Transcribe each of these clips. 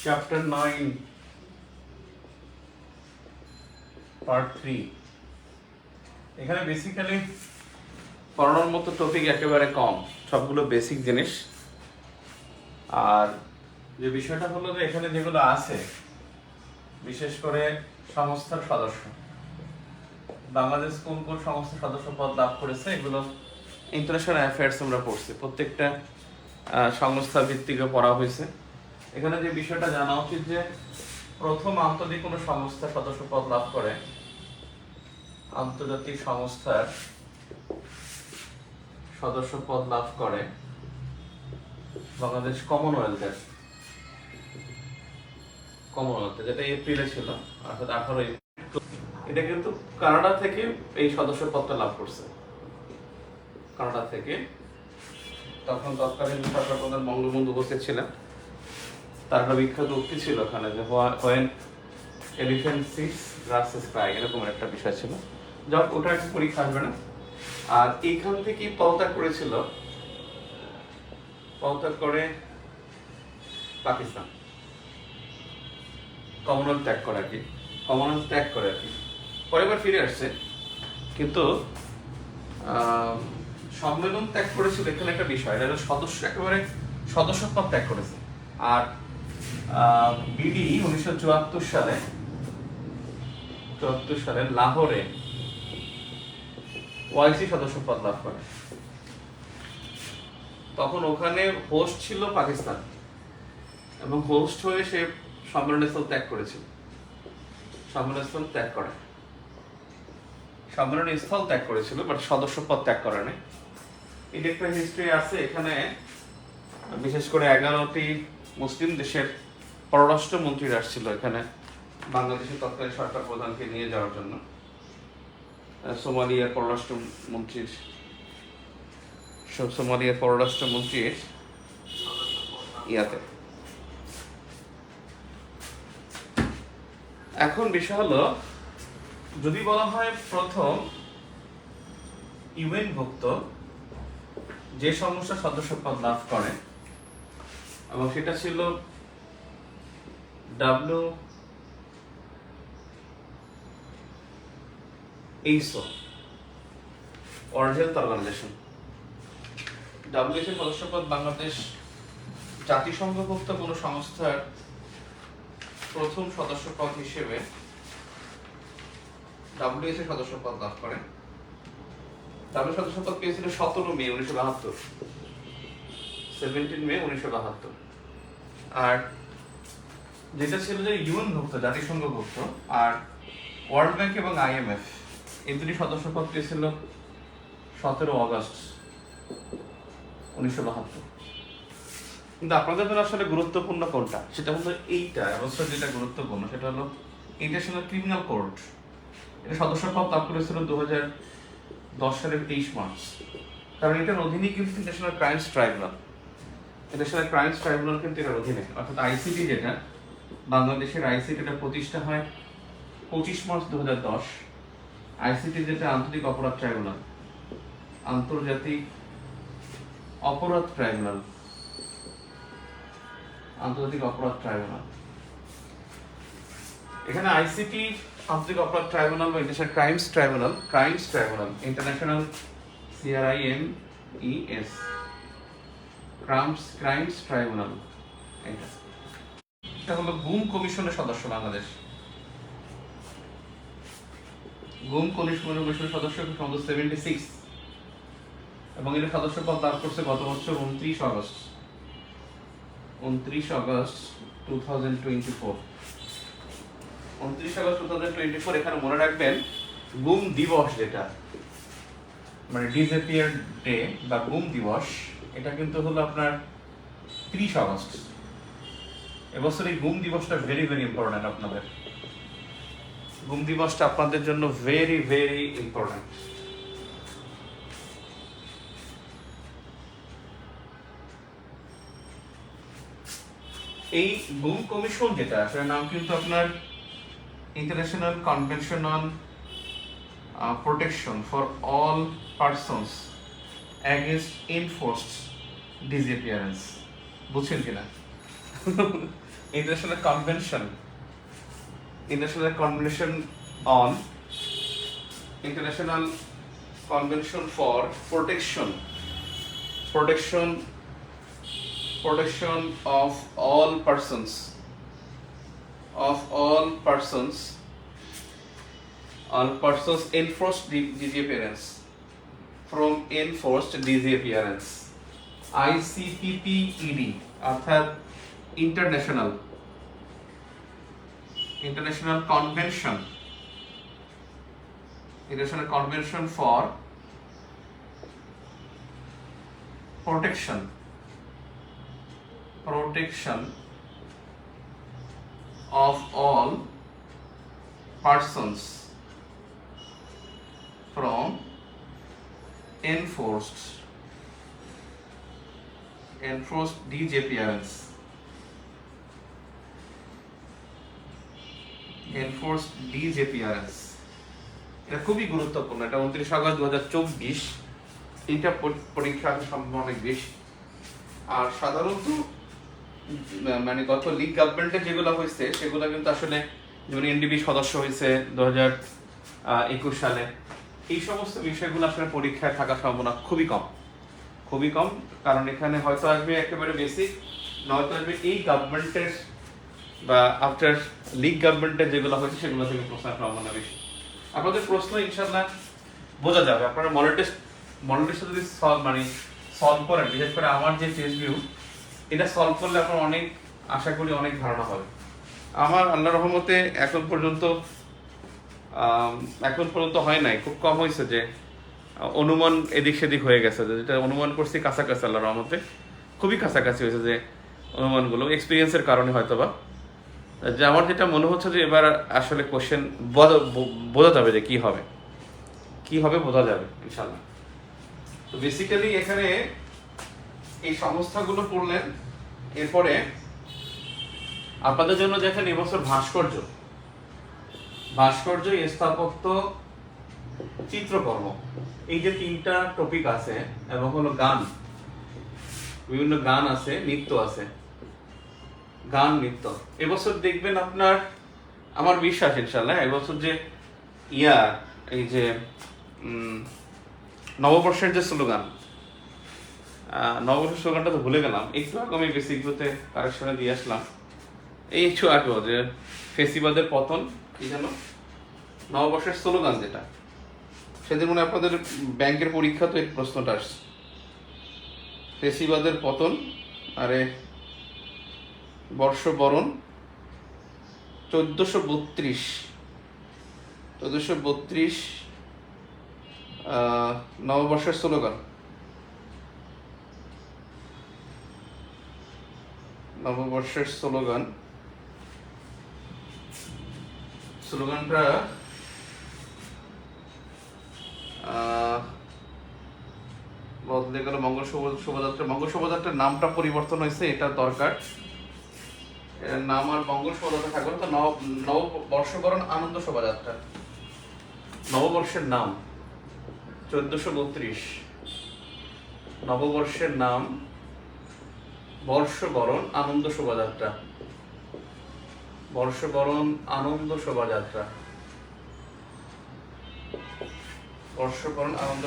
Chapter 9 part 3। এখানে basically পড়ানোর মতো টপিক একেবারে কম, সবগুলো বেসিক জিনিস। আর যে বিষয়টা হলো যে এখানে যেগুলো আছে, বিশেষ করে সংস্থার সদস্য, বাংলাদেশ কোন কোন সংস্থার সদস্য পদ লাভ করেছে, এগুলো ইন্টারন্যাশনাল অ্যাফেয়ার্স আমরা পড়ছি, প্রত্যেকটা সংস্থা ভিত্তিক পড়া হয়েছে। এখানে যে বিষয়টা জানা উচিত যে প্রথম আন্তর্জাতিক কোনো সংস্থার সদস্য পদ লাভ করে, আন্তর্জাতিক সংস্থার সদস্য পদ লাভ করে বাংলাদেশ কমনওয়েলথের, যেটা এপ্রিলে ছিল, অর্থাৎ 18 এপ্রিল। এটা কিন্তু কানাডা থেকে এই সদস্য পদটা লাভ করছে, কানাডা থেকে। তখন তৎকালীন সরকার প্রধান বঙ্গবন্ধু উপস্থিত ছিলেন। তার একটা বিখ্যাত উক্তি ছিল ওখানে যে when elephant sits grasses cry, এরকম একটা বিষয় ছিল। যাক, ওটা একটা পরীক্ষা আসবে না। আর এইখান থেকে পদত্যাগ করেছিল, পদত্যাগ করে পাকিস্তান, কমনওয়েলথ ত্যাগ করে আর কি, কমনওয়েলথ ত্যাগ করে আর কি। পরেরবার ফিরে আসছে, কিন্তু সম্মেলন ত্যাগ করেছিল। এখানে একটা বিষয়, এটা সদস্য একেবারে সদস্য পদ ত্যাগ করেছে। আর বিডি 1974 সালে লাহোরে ওআইসি সদস্য পদ লাভ করে। তখন ওখানে হোস্ট ছিল পাকিস্তান, এবং হোস্ট হয়ে সে সম্মেলনস্থল ত্যাগ করেছিল, সম্মেলনস্থল ত্যাগ করেছিল, বাট সদস্য পদ ত্যাগ করে নাই। এটা একটা হিস্ট্রি আছে এখানে। বিশেষ করে 11টি মুসলিম দেশের পররাষ্ট্র মন্ত্রীরা আসছিল এখানে বাংলাদেশের তৎকালীন সরকার প্রধানকে নিয়ে যাওয়ার জন্য। সোমালিয়ার পররাষ্ট্রমন্ত্রীর ইয়াতে। এখন বিষয় হলো, যদি বলা হয় প্রথম ইউএন ভুক্ত যে সংস্থার সদস্য পদ লাভ করে, এবং সেটা ছিল WHO, World Health Organization. WHO সদস্য পদ বাংলাদেশ জাতিসংঘভুক্ত কোন সংস্থার প্রথম সদস্য পদ হিসেবে WHO সদস্য পদ লাভ করে। WHO সদস্য পদ পেয়েছিল 17 মে 1972। আর যেটা ছিল যে ইউএন ভুক্ত, জাতিসংঘভুক্ত, আর ওয়ার্ল্ড ব্যাংক এবং IMF এই দুটি সদস্য পদ পেয়েছিল 17 অগস্ট 1972। কিন্তু আপনাদের জন্য আসলে গুরুত্বপূর্ণ কোনটা, সেটা হলো এইটা। অবশ্যই যেটা গুরুত্বপূর্ণ সেটা হলো ইন্টারন্যাশনাল ক্রিমিনাল কোর্ট। এটা সদস্য পদ লাভ করেছিল 2010 সালের 23 মার্চ। কারণ এটার অধীনে কিন্তু ইন্টারন্যাশনাল ক্রাইমস ট্রাইব্যুনাল কিন্তু এটার অধীনে, অর্থাৎ আইসিটি, যেটা বাংলাদেশের আইসিটি, এটা প্রতিষ্ঠা হয় 25 মার্চ 2010। আইসিটি যেটা আন্তর্জাতিক অপরাধ ট্রাইব্যুনাল, এখানে আইসিটি আন্তর্জাতিক অপরাধ ট্রাইব্যুনাল বা international crimes tribunal, international CRIMES, crimes tribunal. এটা হলো গুম কমিশনের সদস্য বাংলাদেশ। গুম কমিশনের সদস্য 76, এবং এটা সদস্য পদ লাভ করছে গত বছর 29 আগস্ট 2024। 29 আগস্ট 2024। এখানে মনে রাখবেন, গুম দিবস যেটা, মানে ডিসঅ্যাপিয়ার ডে বা গুম দিবস, এটা কিন্তু হলো আপনার 30 আগস্ট। এবছর এই গুম দিবসটা ভেরি ভেরি ইম্পর্টেন্ট। আপনাদের গুম দিবসটা আপনাদের জন্য ভেরি ভেরি ইম্পর্টেন্ট। এই গুম কমিশন যেটা, সেটার নাম কিন্তু আপনার international convention on protection for all persons against enforced disappearance. বুঝছেন কিনা? International Convention on International Convention for Protection of all persons enforced disappearance from enforced disappearance ICPPED অর্থাৎ International Convention for Protection of all persons from enforced disappearance এটা খুবই গুরুত্বপূর্ণ। এটা 29 August 2024 এটা পরীক্ষার সম্ভাবনা অনেক বেশি। আর সাধারণত মানে গত লিগ গভর্নমেন্টে যেগুলো হয়েছে সেগুলো কিন্তু আসলে যেমন এনডিবি সদস্য হয়েছে 2021 সালে, এই সমস্ত বিষয়গুলো আসলে পরীক্ষায় থাকার সম্ভাবনা খুবই কম, কারণ এখানে হয়তো আসবে একেবারে বেসিক, নয়তো আসবে এই গভর্নমেন্টের বা আফটার লিগ গভর্নমেন্টের যেগুলো হয়েছে সেগুলো থেকে প্রশ্নের সম্ভাবনা বেশি। আপনাদের প্রশ্ন ইনশাআল্লাহ বোঝা যাবে। আপনারা মডেল টেস্ট যদি সলভ করেন, বিশেষ করে আমার যে টেস্ট ভিউ এটা সলভ করলে আপনার অনেক আশা করি অনেক ধারণা হবে। আমার আল্লাহর রহমতে এখন পর্যন্ত হয় নাই, খুব কম হয়েছে যে অনুমান এদিক সেদিক হয়ে গেছে, যেটা অনুমান করছি কাছাকাছি, আল্লাহর রহমতে খুবই কাছাকাছি হয়েছে যে অনুমানগুলো এক্সপিরিয়েন্সের কারণে হয়তোবা। যে আমার যেটা মনে হচ্ছে যে এবার আসলে কোশ্চেন বোঝা যাবে যে কি হবে বোঝা যাবে ইনশাআল্লাহ। তো বেসিক্যালি এখানে এই সংস্থাগুলো পড়লেন। এরপরে আপনাদের জন্য দেখেন এবছর ভাস্কর্য, স্থাপত্য, চিত্রকর্ম, এই যে 3টা টপিক আছে, এবং হলো গান, বিভিন্ন গান আছে, নৃত্য আছে, নৃত্য। এবছর দেখবেন আপনার, আমার বিশ্বাস ইনশাআল্লাহ এবছর যে এই যে নববর্ষের যে স্লোগান, নববর্ষের স্লোগানটা তো ভুলে গেলাম, একটু আগে আমি বেসিকগুলোতে কারেকশনে দিয়ে আসলাম, এই একটু আগেও, যে ফেসিবাদের পতন, কি যেন নববর্ষের স্লোগান যেটা, সেদিন মনে আপনাদের ব্যাংকের পরীক্ষা তো এই প্রশ্নটা আসছে, ফেসিবাদের পতন, আরে বর্ষবরণ 1432 নববর্ষের স্লোগান, স্লোগানটা বদলে গেল। মঙ্গল শোভাযাত্রার নামটা পরিবর্তন হয়েছে, এটা দরকার, এর নাম আর মঙ্গল শোভাযাত্রা থাকবে তো নববর্ষবরণ আনন্দ শোভাযাত্রা। নববর্ষের নাম 1432, নববর্ষের নাম বর্ষবরণ আনন্দ শোভাযাত্রা, বর্ষবরণ আনন্দ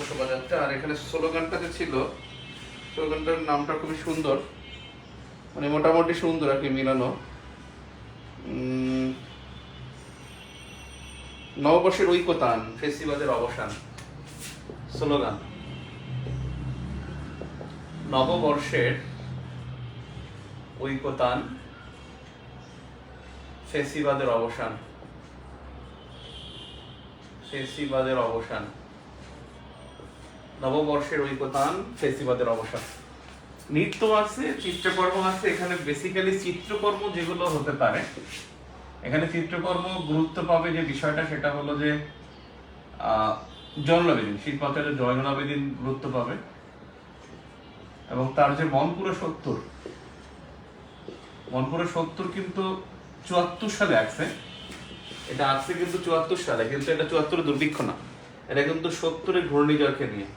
শোভাযাত্রা। আর এখানে স্লোগানটা যে ছিল, স্লোগানটার নামটা খুবই সুন্দর, মানে মোটামুটি সুন্দর আর কি, মিলানো। নববর্ষের ঐকতান, ফেসিবাদের অবসান, স্লোগান নববর্ষের ঐকতান, ফেসিবাদের অবসান, নববর্ষের ঐকতান, ফেসিবাদের অবসান। নৃত্য আছে, চিত্রকর্ম আছে। এখানে বেসিক্যালি চিত্রকর্ম যেগুলো হতে পারে, এখানে চিত্রকর্ম গুরুত্ব পাবে যে বিষয়টা, সেটা হলো যে জয়নুল আবেদিন, শিল্পাচার্য জয়নুল আবেদিন গুরুত্ব পাবে, এবং তার যে মনপুরে 70 কিন্তু 74 সালে আসছে, এটা আসছে কিন্তু 74 সালে, কিন্তু এটা 74 দুর্ভিক্ষ না, এটা কিন্তু 70-এর ঘূর্ণিঝড়কে নিয়ে,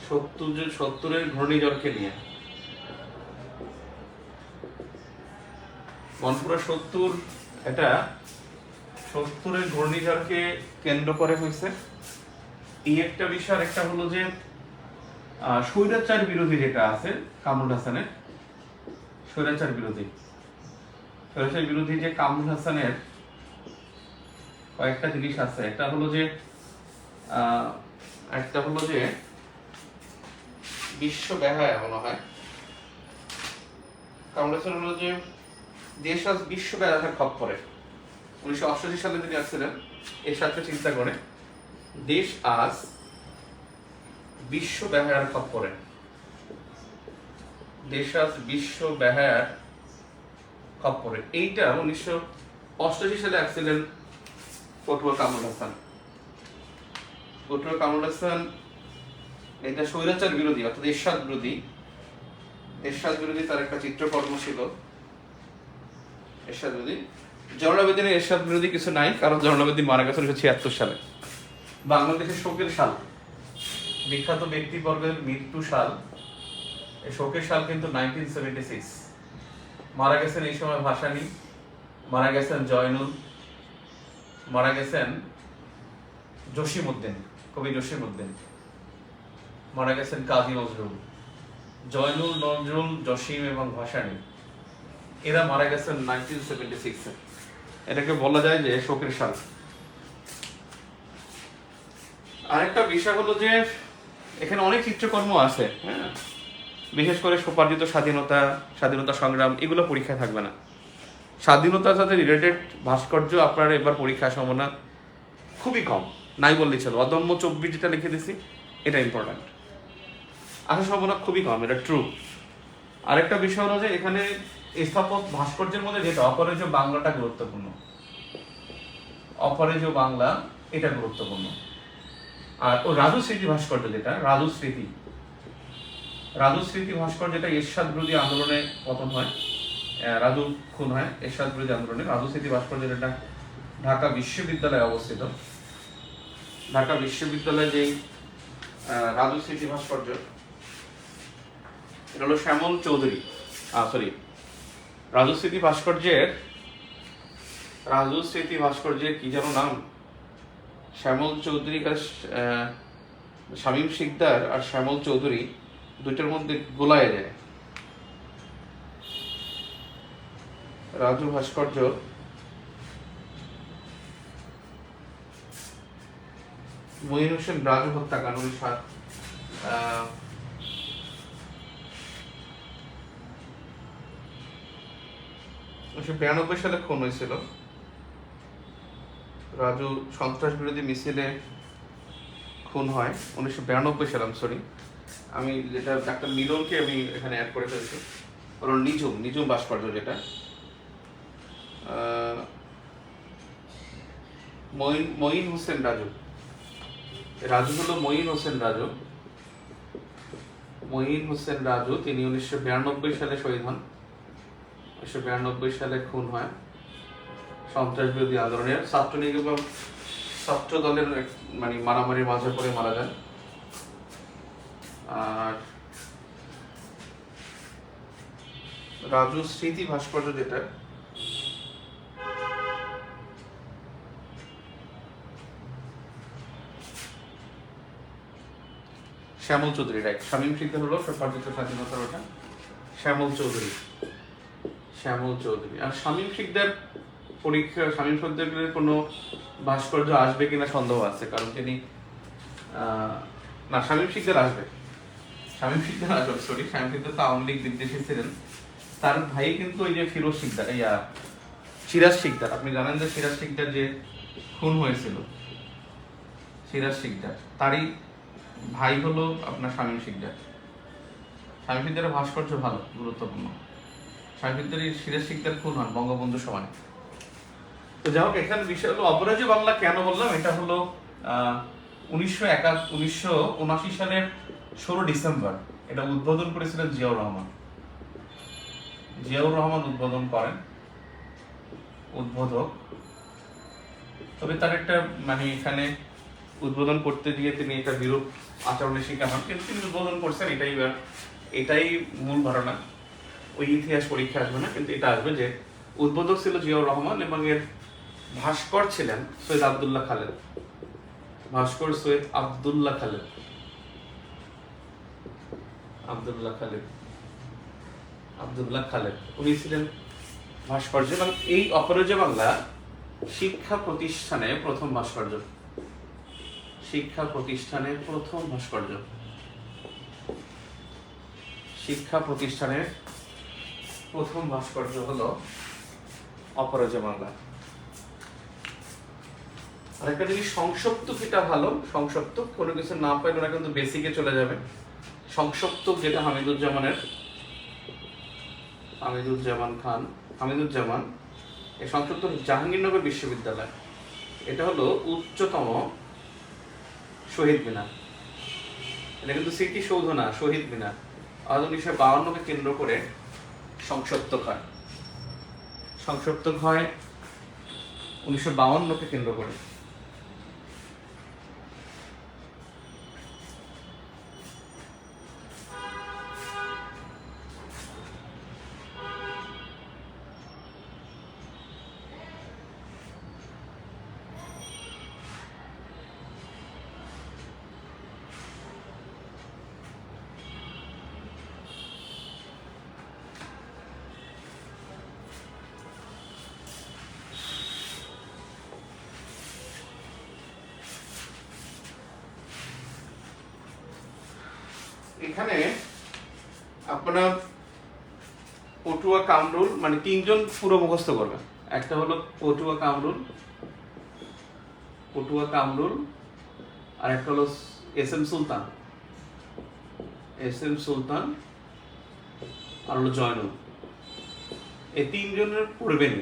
70-এর ঘূর্ণিঝড়কে নিয়ে। মনপুরা 70 এটা 70-এর ঘূর্ণিঝড়কে কেন্দ্র করে হয়েছে। এই একটা বিষয়। একটা হলো যে স্বৈরাচার বিরোধী যেটা আছে কামরুল হাসানের, স্বৈরাচার বিরোধী যে কামরুল হাসানের কয়েকটা জিনিস আছে। একটা হলো যে বিশ্ব বেহায়া মনে হয় কামরুল হাসান হলো যে দেশ আজ বিশ্ব বেহায়ার খপ্পরে। 1988 সালে তিনি আসছিলেন এই সাথে চিন্তা করে দেশ আজ বিশ্ব বেহায়ার খপ্পরে, দেশ আজ বিশ্ব বেহায়ার খপ্পরে। এইটা 1988 সালে আসছিলেন পটুয়া কামরুল হাসান। এটা স্বৈরাচার বিরোধী অর্থাৎ এরশাদ বিরোধী তার একটা চিত্রকর্ম ছিল। এরশাদ বিরোধী জনআবেদিনের এরশাদ বিরোধী কিছু নাই, কারণ জনআবেদিন মারা গেছেন 1976 সালে। বাংলাদেশের শোকের সাল, বিখ্যাত ব্যক্তিবর্গের মৃত্যু সাল। এই শোকের সাল কিন্তু 1976। মারা গেছেন এই সময় ভাসানী, মারা গেছেন জয়নুল, মারা গেছেন জসিমউদ্দিন, কবি জসিমউদ্দিন, মারা গেছেন কাজী নজরুল। জয়নুল, নজরুল, জসিম এবং ভাসানী এরা মারা গেছেন 1976-এ। এটাকে বলা যায় যে শোকের সাল। আরেকটা বিষয় হলো যে এখানে অনেক চিত্রকর্ম আছে, হ্যাঁ, বিশেষ করে স্বোপার্জিত স্বাধীনতা সংগ্রাম, এগুলো পরীক্ষায় থাকবে না। স্বাধীনতার সাথে রিলেটেড ভাস্কর্য আপনার এবার পরীক্ষার সম্ভাবনা খুবই কম, নাই বললেই চলো। অদম্য 24 যেটা লিখে দিছি এটা ইম্পর্টেন্ট, আসার সম্ভাবনা খুবই কম, এটা ট্রু। আরেকটা বিষয় হলো যে এখানে স্থাপত্য ভাস্কর্যের মধ্যে যেটা অপরাজেয় বাংলাটা গুরুত্বপূর্ণ, অপরাজেয় বাংলা এটা গুরুত্বপূর্ণ। আর ও রাজু স্মৃতি ভাস্কর্য যেটা রাজু স্মৃতি ভাস্কর্য, যেটা এরশাদ বিরোধী আন্দোলনে পতন হয়, রাজু খুন হয় এরশাদ বিরোধী আন্দোলনে। রাজু স্মৃতি ভাস্কর্য যেটা ঢাকা বিশ্ববিদ্যালয়ে অবস্থিত। ঢাকা বিশ্ববিদ্যালয়ে যে রাজু স্মৃতি ভাস্কর্য, এটা হলো শ্যামল চৌধুরী, রাজু স্মৃতি ভাস্কর্যের কি যেন নাম, শ্যামল চৌধুরী, শামীম শিকদার আর শ্যামল চৌধুরী দুইটার মধ্যে গোলায় যায়। রাজু ভাস্কর্য মঈন হোসেন রাজু হত্যাকাণ্ড 1992 সালে খুন হয়েছিল। রাজু সন্ত্রাস বিরোধী মিছিলে খুন হয় 1992 সালে। আমি যেটা ডাক্তার মিলনকে আমি এখানে অ্যাড করে ফেলছি। কারণ নিঝুম ভাস্কর্য যেটা মঈন হোসেন রাজু হলো মঈন হোসেন রাজু। তিনি 1992 সালে শহীদ হন। 1992 সালে খুন হয় সন্ত্রাস বিরোধী আন্দোলনের ছাত্রলীগ এবং ছাত্র দলের মানে মারামারির মাঝে পড়ে মারা যান। আর রাজু স্মৃতি ভাস্কর্য যেটা শ্যামল চৌধুরী, রাইট। শামীম শিকদার হলো স্বোপার্জিত স্বাধীনতার ওটা শ্যামল চৌধুরী। আর শামীম শিকদারের কোনো ভাস্কর্য আসবে কিনা সন্দেহ আছে, কারণ তিনি শামীম শিকদার আসবে শামীম শিকদার তো আওয়ামী লীগ বিদ্বেষী ছিলেন। তার ভাই কিন্তু ওই যে ফিরোজ শিকদার, সিরাজ শিকদার, আপনি জানেন যে সিরাজ শিকদার যে খুন হয়েছিল, সিরাজ শিকদার তারই ভাই হলো আপনার শামীম শিকদারের ভাস্কর্য ভালো, গুরুত্বপূর্ণ। সিরাজ শিকদার খুন হন বঙ্গবন্ধুর সময়। তো যাই হোক, এখানে বিষয় হলো অপরাজেয় বাংলা কেন বললাম, এটা হলো 1979 সালের 16 ডিসেম্বর এটা উদ্বোধন করেছিলেন জিয়াউর রহমান উদ্বোধন করেন, উদ্বোধক। তবে তার একটা মানে এখানে উদ্বোধন করতে গিয়ে তিনি এটা বিরূপ আচরণের শিকার হন, কিন্তু তিনি উদ্বোধন করছেন। এটাই মূল ধারণা। ওই ইতিহাস পরীক্ষা আসবে না, কিন্তু এটা আসবে যে উদ্বোধক ছিল জিয়াউর রহমান এবং এর ভাস্কর ছিলেন সৈয়দ আব্দুল্লাহ খালেদ। ভাস্কর সৈয়দ আব্দুল্লাহ খালেদ, আব্দুল্লাহ খালেদ উনি ছিলেন ভাস্কর্য। এবং এই অপরাজয় বাংলা শিক্ষা প্রতিষ্ঠানে প্রথম ভাস্কর্য, শিক্ষা প্রতিষ্ঠানের প্রথম ভাস্কর্য, শিক্ষা প্রতিষ্ঠানের প্রথম ভাস্কর্য হলো অপরাজয় বাংলা। আরেকটা জিনিস, সংসপ্তক এটা ভালো, সংসপ্তক কোনো কিছু না পাইলে ওরা কিন্তু বেসিকে চলে যাবে। সংসপ্তক যেটা হামিদুজ্জামান এই সংসপ্তক জাহাঙ্গীরনগর বিশ্ববিদ্যালয়, এটা হলো উচ্চতম শহীদ মিনার। এটা কিন্তু স্মৃতিসৌধ না, শহীদ মিনার। 1952কে কেন্দ্র করে সংসপ্তক হয়, সংসপ্তক হয় 1952কে কেন্দ্র করে। এখানে আপনারা পটুয়া কামরুল মানে তিনজন পুরো মুখস্থ করবেন। একটা হলো পটুয়া কামরুল, আর একটা হলো এস এম সুলতান, আর হলো জয়নুল। এই তিনজনের পড়বেন,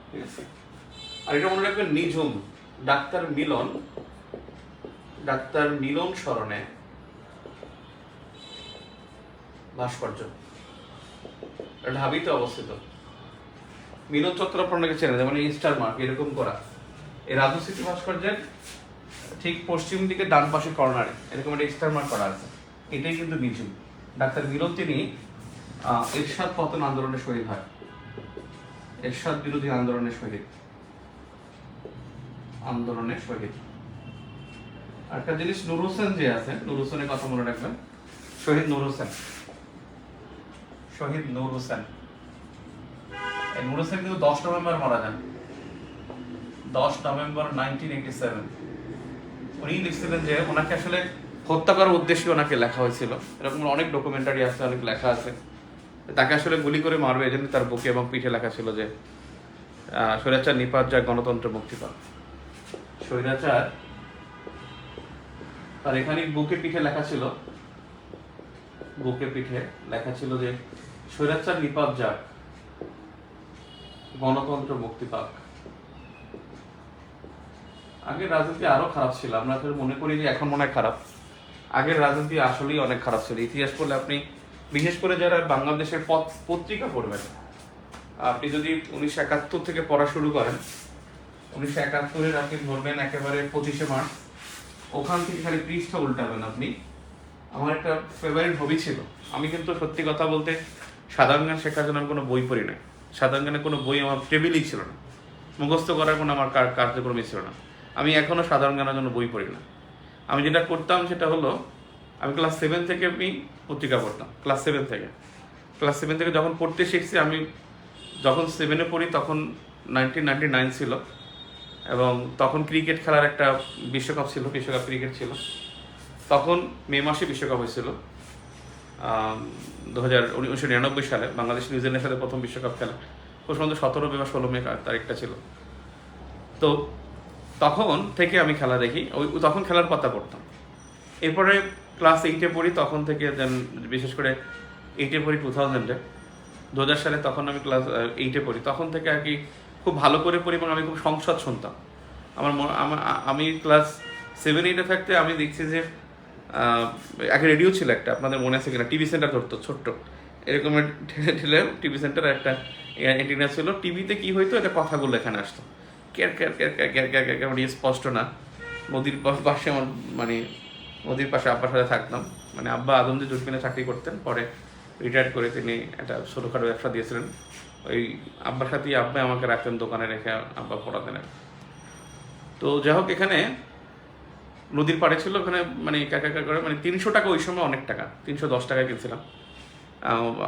ঠিক আছে। আর এটা মনে রাখবেন নিঝুম ডাক্তার মিলন স্মরণে ভাস্কর্য, ঢাবিতে অবস্থিত। মিলন চত্বর আপনাকে চেনে, যেমন স্টার মার্ক এরকম করা। এই রাজু স্মৃতি ভাস্কর্যের ঠিক পশ্চিম দিকে ডান পাশে কর্নারে এরকম একটা স্টার মার্ক করা আছে। এটাই কিন্তু নিঝুম ডাক্তার মিলন। তিনি এরশাদ পতন আন্দোলনের শহীদ হয়, এরশাদ বিরোধী আন্দোলনের শহীদ। আর একটা জিনিস, নূর হোসেন যে আছে, নূর হোসেনের কথা মনে রাখবেন। শহীদ নূর হোসেন কিন্তু 10 নভেম্বর মারা যান, 10 নভেম্বর 1987। উনি লিখছিলেন যে ওনাকে আসলে হত্যা করার উদ্দেশ্যে ওনাকে লেখা হয়েছিল। এরকম অনেক ডকুমেন্টারি আছে, অনেক লেখা আছে। তাকে আসলে গুলি করে মারবে এজন্য তার বুকে এবং পিঠে লেখা ছিল যে স্বৈরাচার নিপাত যায়, গণতন্ত্র মুক্তি পাক। স্বৈরাচার, আর এখানে বুকে পিঠে লেখা ছিল যে স্বৈরাচার নিপাত যাক, গণতন্ত্র মুক্তি পাক। আগের রাজনীতি আরো খারাপ ছিল, আমরা মনে করি যে এখন মনে হয় খারাপ। আগের রাজনীতি আসলেই অনেক খারাপ ছিল। ইতিহাস পড়লে আপনি, বিশেষ করে যারা বাংলাদেশের পত্রিকা পড়বেন, আপনি যদি 1971 থেকে পড়া শুরু করেন, 1971-এর আপনি ধরবেন একেবারে 25শে মার্চ, ওখান থেকে খালি পৃষ্ঠা উল্টাবেন আপনি। আমার একটা ফেভারিট হবি ছিল, আমি কিন্তু সত্যি কথা বলতে সাধারণ জ্ঞান শেখার জন্য আমি কোনো বই পড়ি না। সাধারণ জ্ঞানের কোনো বই আমার টেবিলই ছিল না, মুখস্থ করার কোনো আমার কার্যক্রমই ছিল না। আমি এখনো সাধারণ জ্ঞানের জন্য বই পড়ি না। আমি যেটা করতাম সেটা হলো, আমি ক্লাস 7 থেকে আমি পত্রিকা পড়তাম। ক্লাস 7 থেকে যখন পড়তে শিখছি, আমি যখন 7-এ পড়ি তখন 1999 ছিল, এবং তখন ক্রিকেট খেলার একটা বিশ্বকাপ ক্রিকেট ছিল। তখন মে মাসে বিশ্বকাপ হয়েছিল, 1999 সালে বাংলাদেশ নিউজিল্যান্ডের সাথে প্রথম বিশ্বকাপ খেলা। ও সম্বন্ধে 17 মে বা 16 মে তারিখটা ছিল। তো তখন থেকে আমি খেলা দেখি, তখন খেলার পাতা পড়তাম। এরপরে ক্লাস 8-এ পড়ি, তখন থেকে বিশেষ করে 8-এ পড়ি 2000 সালে, তখন আমি ক্লাস 8-এ পড়ি। তখন থেকে আর কি খুব ভালো করে পড়ি, এবং আমি খুব সংসদ শুনতাম। আমি ক্লাস 7-8-এ থাকতে আমি দেখছি যে আগে রেডিও ছিল একটা, আপনাদের মনে আছে কিনা, টিভি সেন্টার ধরতো ছোট্ট এরকম ঠেলে টিভি সেন্টার একটা অ্যান্টিনা ছিল। টিভিতে কি হইতো, এটা কথাগুলো এখানে আসতো, car car car car car car car, মানে স্পষ্ট না। নদীর পাশে আমার, মানে নদীর পাশে আব্বার সাথে থাকতাম। মানে আব্বা আদমজি জুটমিনে চাকরি করতেন, পরে রিটায়ার্ড করে তিনি একটা ছোটোখাটো ব্যবসা দিয়েছিলেন। ওই আব্বার সাথেই আব্বা আমাকে রাখতেন দোকানে রেখে, আব্বা পড়াতেন। তো যাই হোক, এখানে নদীর পাড়ে ছিল, ওখানে মানে একা করে মানে 300 টাকা ওই সময় অনেক টাকা, 310 টাকায় কিনছিলাম,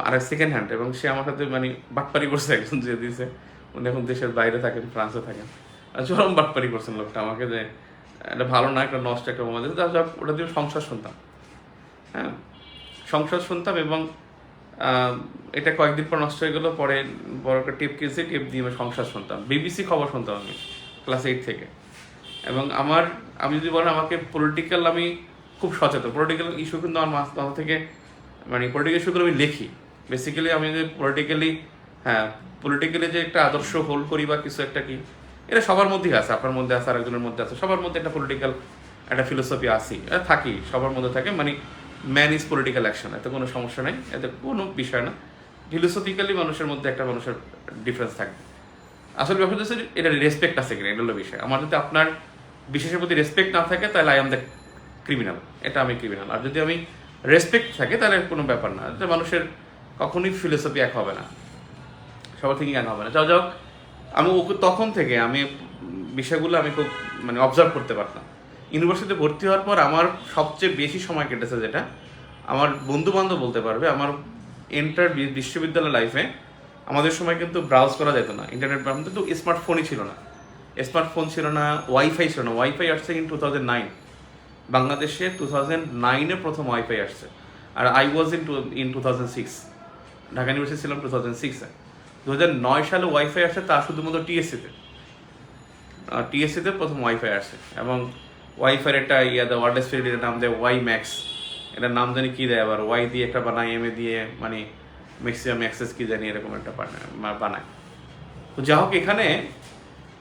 আর সেকেন্ড হ্যান্ড। এবং সে আমার সাথে মানে বাটপারি করছে, একজন যে দিয়েছে, উনি এখন দেশের বাইরে থাকেন, ফ্রান্সে থাকেন, চরম বাটপারি করছেন লোকটা আমাকে, যে এটা ভালো না, একটা নষ্ট একটা মোবাইল। ওটা দিয়ে সংসার শুনতাম, হ্যাঁ সংসার শুনতাম। এবং এটা কয়েকদিন পর নষ্ট হয়ে গেলো, পরে বড় একটা টেপ কিনছি, টেপ দিয়ে আমি সংসার শুনতাম, বিবিসি খবর শুনতাম আমি ক্লাস 8 থেকে। এবং আমি যদি বলেন আমাকে পলিটিক্যাল, আমি খুব সচেতন, পলিটিক্যাল ইস্যু কিন্তু আমার মাথা থেকে, মানে পলিটিক্যাল ইস্যুগুলো আমি লিখি বেসিক্যালি। আমি যে পলিটিক্যালি যে একটা আদর্শ হোল্ড করি বা কিছু একটা কি, এটা সবার মধ্যেই আছে, আপনার মধ্যে আছে, আরেকজনের মধ্যে আছে, সবার মধ্যে একটা পলিটিক্যাল একটা ফিলোসফি আসি, এটা থাকি, সবার মধ্যে থাকে। মানে ম্যান ইজ পলিটিক্যাল অ্যাকশন, এতে কোনো সমস্যা নেই, এতে কোনো বিষয় না। ফিলোসফিক্যালি মানুষের মধ্যে একটা মানুষের ডিফারেন্স থাকে। আসলে ব্যাপার হচ্ছে এটা রেসপেক্ট আছে কিনা, এটা হলো বিষয়। আমার যদি আপনার বিশেষের প্রতি রেসপেক্ট না থাকে, তাহলে আই এম দ্য ক্রিমিনাল, এটা আমি ক্রিমিনাল। আর যদি আমি রেসপেক্ট থাকে, তাহলে কোনো ব্যাপার না। যে মানুষের কখনোই ফিলোসফি এক হবে না, সবার থিঙ্কিং এক হবে না। যাও যাও, আমি তখন থেকে আমি বিষয়গুলো আমি খুব মানে অবজার্ভ করতে পারতাম। ইউনিভার্সিটিতে ভর্তি হওয়ার পর আমার সবচেয়ে বেশি সময় কেটেছে, যেটা আমার বন্ধু বান্ধব বলতে পারবে, আমার এন্টার বিশ্ববিদ্যালয় লাইফে আমাদের সময় কিন্তু ব্রাউজ করা যেত না, ইন্টারনেট কিন্তু স্মার্টফোনই ছিল না, স্মার্টফোন ছিল না, ওয়াইফাই ছিল না। ওয়াইফাই আসছে ইন 2009, বাংলাদেশে 2009-এ প্রথম ওয়াইফাই আসছে। আর I was in 2006, Dhaka university ছিলাম 2006-এ। 2009 সালে ওয়াইফাই আসে, তা শুধুমাত্র টিএসসিতে প্রথম ওয়াইফাই আসে। এবং ওয়াইফাই একটা ওয়ারলেস ফেসিলিটির নাম দেয় ওয়াই ম্যাক্স, এটার নাম জানি কী দেয় আবার, ওয়াই দিয়ে একটা বানায়, এমএ দিয়ে মানে ম্যাক্সিমাম অ্যাক্সেস কি জানি এরকম একটা বানায়। তো যা হোক, এখানে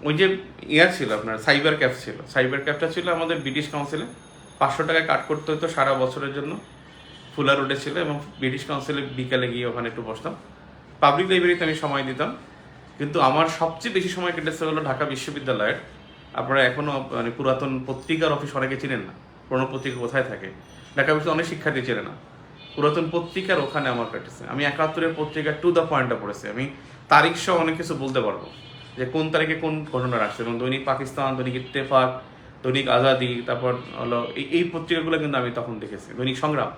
ওই যে ছিল আপনার সাইবার ক্যাফ ছিল, সাইবার ক্যাফটা ছিল আমাদের ব্রিটিশ কাউন্সিলে, 500 টাকায় কাট করতে হতো সারা বছরের জন্য। ফুলার রোডে ছিল, এবং ব্রিটিশ কাউন্সিলে বিকালে গিয়ে ওখানে একটু বসতাম। পাবলিক লাইব্রেরিতে আমি সময় দিতাম, কিন্তু আমার সবচেয়ে বেশি সময় কেটেছে হলো ঢাকা বিশ্ববিদ্যালয়ের। আপনারা এখনও মানে পুরাতন পত্রিকার অফিস অনেকে চিনেন না, পুরনো পত্রিকা কোথায় থাকে, ঢাকা বিশ্ববিদ্যালয়ে অনেক শিক্ষার্থী চেনে না। পুরাতন পত্রিকার ওখানে আমার কেটেছে। আমি 71-এর পত্রিকা টু দ্য পয়েন্টটা পড়েছি, আমি তারিখ সহ অনেক কিছু বলতে পারবো, যে কোন তারিখে কোন ঘটনা রাখছে। এবং দৈনিক পাকিস্তান, দৈনিক ইত্তেফাক, দৈনিক আজাদি, তারপর হলো এই পত্রিকাগুলো কিন্তু আমি তখন দেখেছি। দৈনিক সংগ্রাম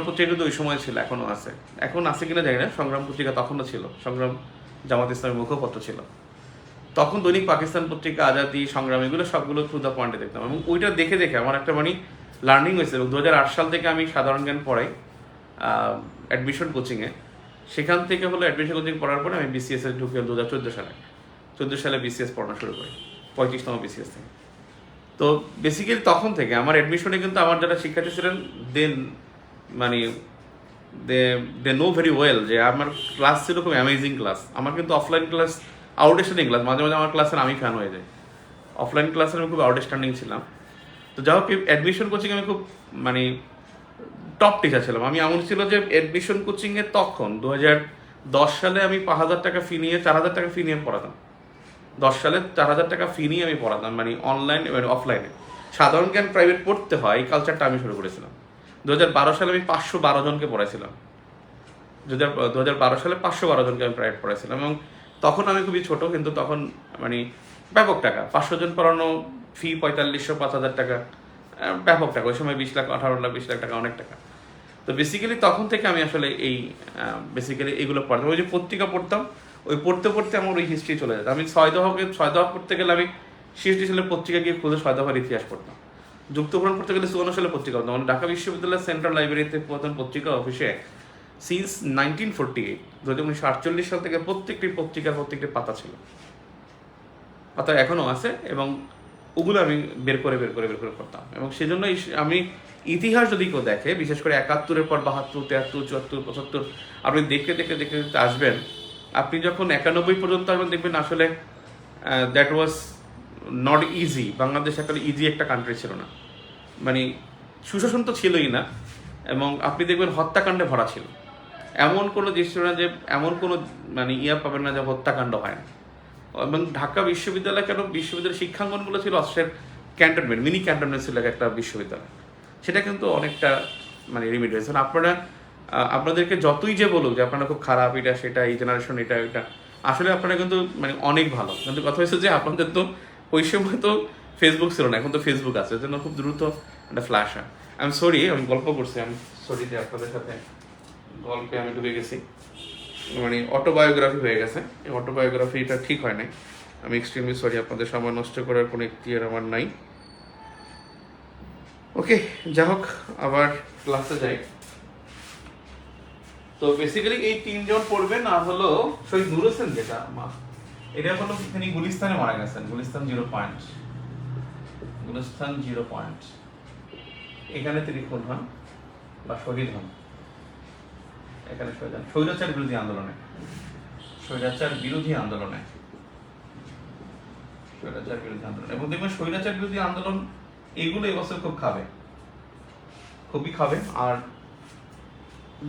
পত্রিকা কিন্তু ওই সময় ছিল, এখনও আছে, এখন আছে কিনা জানি না। সংগ্রাম পত্রিকা তখনও ছিল, সংগ্রাম জামাত ইসলামের মুখপত্র ছিল তখন। দৈনিক পাকিস্তান পত্রিকা, আজাদি, সংগ্রাম, এগুলো সবগুলো থ্রু দ্য পয়েন্টে দেখতাম। এবং ওইটা দেখে দেখে আমার একটা মানে লার্নিং হয়েছে। এবং 2008 সাল থেকে আমি সাধারণ জ্ঞান পড়াই অ্যাডমিশন কোচিংয়ে। সেখান থেকে হলো অ্যাডমিশন কোচিং পড়ার পরে আমি বিসিএস এ ঢুকে 2014 সালে বিসিএস পড়ানো শুরু করি, 35তম বিসিএস থেকে। তো বেসিক্যালি তখন থেকে আমার অ্যাডমিশনে কিন্তু আমার যারা শিক্ষার্থী ছিলেন দেন মানে দে নো ভেরি ওয়েল যে আমার ক্লাস ছিল খুব অ্যামেজিং ক্লাস। আমার কিন্তু অফলাইন ক্লাস, আউটস্ট্যান্ডিং ক্লাস, মাঝে মাঝে আমার ক্লাসের আমি ফ্যান হয়ে যাই। অফলাইন ক্লাসের আমি খুব আউটস্ট্যান্ডিং ছিলাম। তো যাই হোক, অ্যাডমিশন কোচিং আমি খুব মানে টপ টিচার ছিলাম। আমি এমন ছিল যে অ্যাডমিশন কোচিংয়ে তখন 2010 সালে আমি 5,000 টাকা ফি নিয়ে 4,000 টাকা ফি নিয়ে পড়াতাম। 10 সালে 4,000 টাকা ফি নিয়ে আমি পড়াতাম, মানে অনলাইন মানে অফলাইনে। সাধারণ জ্ঞান প্রাইভেট পড়তে হয়, এই কালচারটা আমি শুরু করেছিলাম। 2012 সালে আমি 512 জনকে পড়াইছিলাম। 2012 সালে 512 জনকে আমি প্রাইভেট পড়াইছিলাম। এবং তখন আমি খুবই ছোট, কিন্তু তখন মানে ব্যাপক টাকা, 500 জন পড়ানো, ফি 4500, 5,000 টাকা, ব্যাপক টাকা। ওই সময় 20 লাখ, 18 লাখ, 20 লাখ টাকা অনেক টাকা। তো বেসিক্যালি তখন থেকে আমি আসলে এই বেসিক্যালি এগুলো পড়তাম। ওই যে পত্রিকা পড়তাম, ওই পড়তে পড়তে আমার ওই হিস্ট্রি চলে যেত। আমি ছয় দফা পড়তে গেলে আমি 60 সালের পত্রিকা গিয়ে খুঁজে 6 দফার ইতিহাস পড়তাম। যুক্তফ্রন্ট পড়তে গেলে 54 সালে পত্রিকা পড়তাম। মানে ঢাকা বিশ্ববিদ্যালয়ের সেন্ট্রাল লাইব্রেরিতে প্রথম পত্রিকা অফিসে সিন্স 1948, 1948 সাল থেকে প্রত্যেকটি পাতা ছিল, পাতা এখনও আছে। এবং ওগুলো আমি বের করে পড়তাম। এবং সেজন্য আমি ইতিহাস যদি কেউ দেখে, বিশেষ করে 71-এর পর 72, 73, 74, 75, আপনি দেখতে আসবেন। আপনি যখন 91 পর্যন্ত আসবেন, দেখবেন আসলে that was not easy. Bangladesh একটা ইজি একটা কান্ট্রি ছিল না, মানে সুশাসন তো ছিলই না। এবং আপনি দেখবেন হত্যাকাণ্ডে ভরা ছিল। এমন কোনো দেশ ছিল না যে এমন কোনো মানে পাবেন না যে হত্যাকাণ্ড হয় না। এবং ঢাকা বিশ্ববিদ্যালয় কেন, বিশ্ববিদ্যালয়ের শিক্ষাঙ্গনগুলো ছিল অস্ট্রের ক্যান্টনমেন্ট, মিনি ক্যান্টনমেন্ট ছিল একটা বিশ্ববিদ্যালয়। সেটা কিন্তু অনেকটা মানে রিমিট হয়েছে। আপনারা আপনাদেরকে যতই যে বলুক যে আপনারা খুব খারাপ, এটা সেটা, এই জেনারেশন এটা এটা, আসলে আপনারা কিন্তু মানে অনেক ভালো। কিন্তু কথা হচ্ছে যে আপনাদের তো ওই সময় তো ফেসবুক ছিল না, এখন তো ফেসবুক আছে, এর জন্য খুব দ্রুত একটা ফ্ল্যাশ হয়। আই এম সরি, আমি গল্প করছি, আমি সরি যে আপনাদের সাথে গল্পে আমি ডুবে গেছি, মানে অটোবায়োগ্রাফি হয়ে গেছে। এই অটোবায়োগ্রাফিটা ঠিক হয় নাই, আমি এক্সট্রিমলি সরি, আপনাদের সময় নষ্ট করার কোনো ইখতিয়ার আমার নাই। ওকে, যা হোক, আবার ক্লাসে যাই। তো বেসিক্যালি এই তিনজন পড়বেন, আর হলো শহীদ নূর হোসেন, যেটা এটা হলো তিনি গুলিস্তানে মারা গেছেন, গুলিস্তান 0 পয়েন্ট, গুলিস্তান 0 পয়েন্ট, এখানে তিনি খুন হন বা শহীদ হন, এখানে শহীদ হন স্বৈরাচার বিরোধী আন্দোলনে, স্বৈরাচার বিরোধী আন্দোলনে, স্বৈরাচার বিরোধী আন্দোলন। এবং দেখবেন স্বৈরাচার বিরোধী আন্দোলন এগুলো এবছর খুব খাবে, খুবই খাবে। আর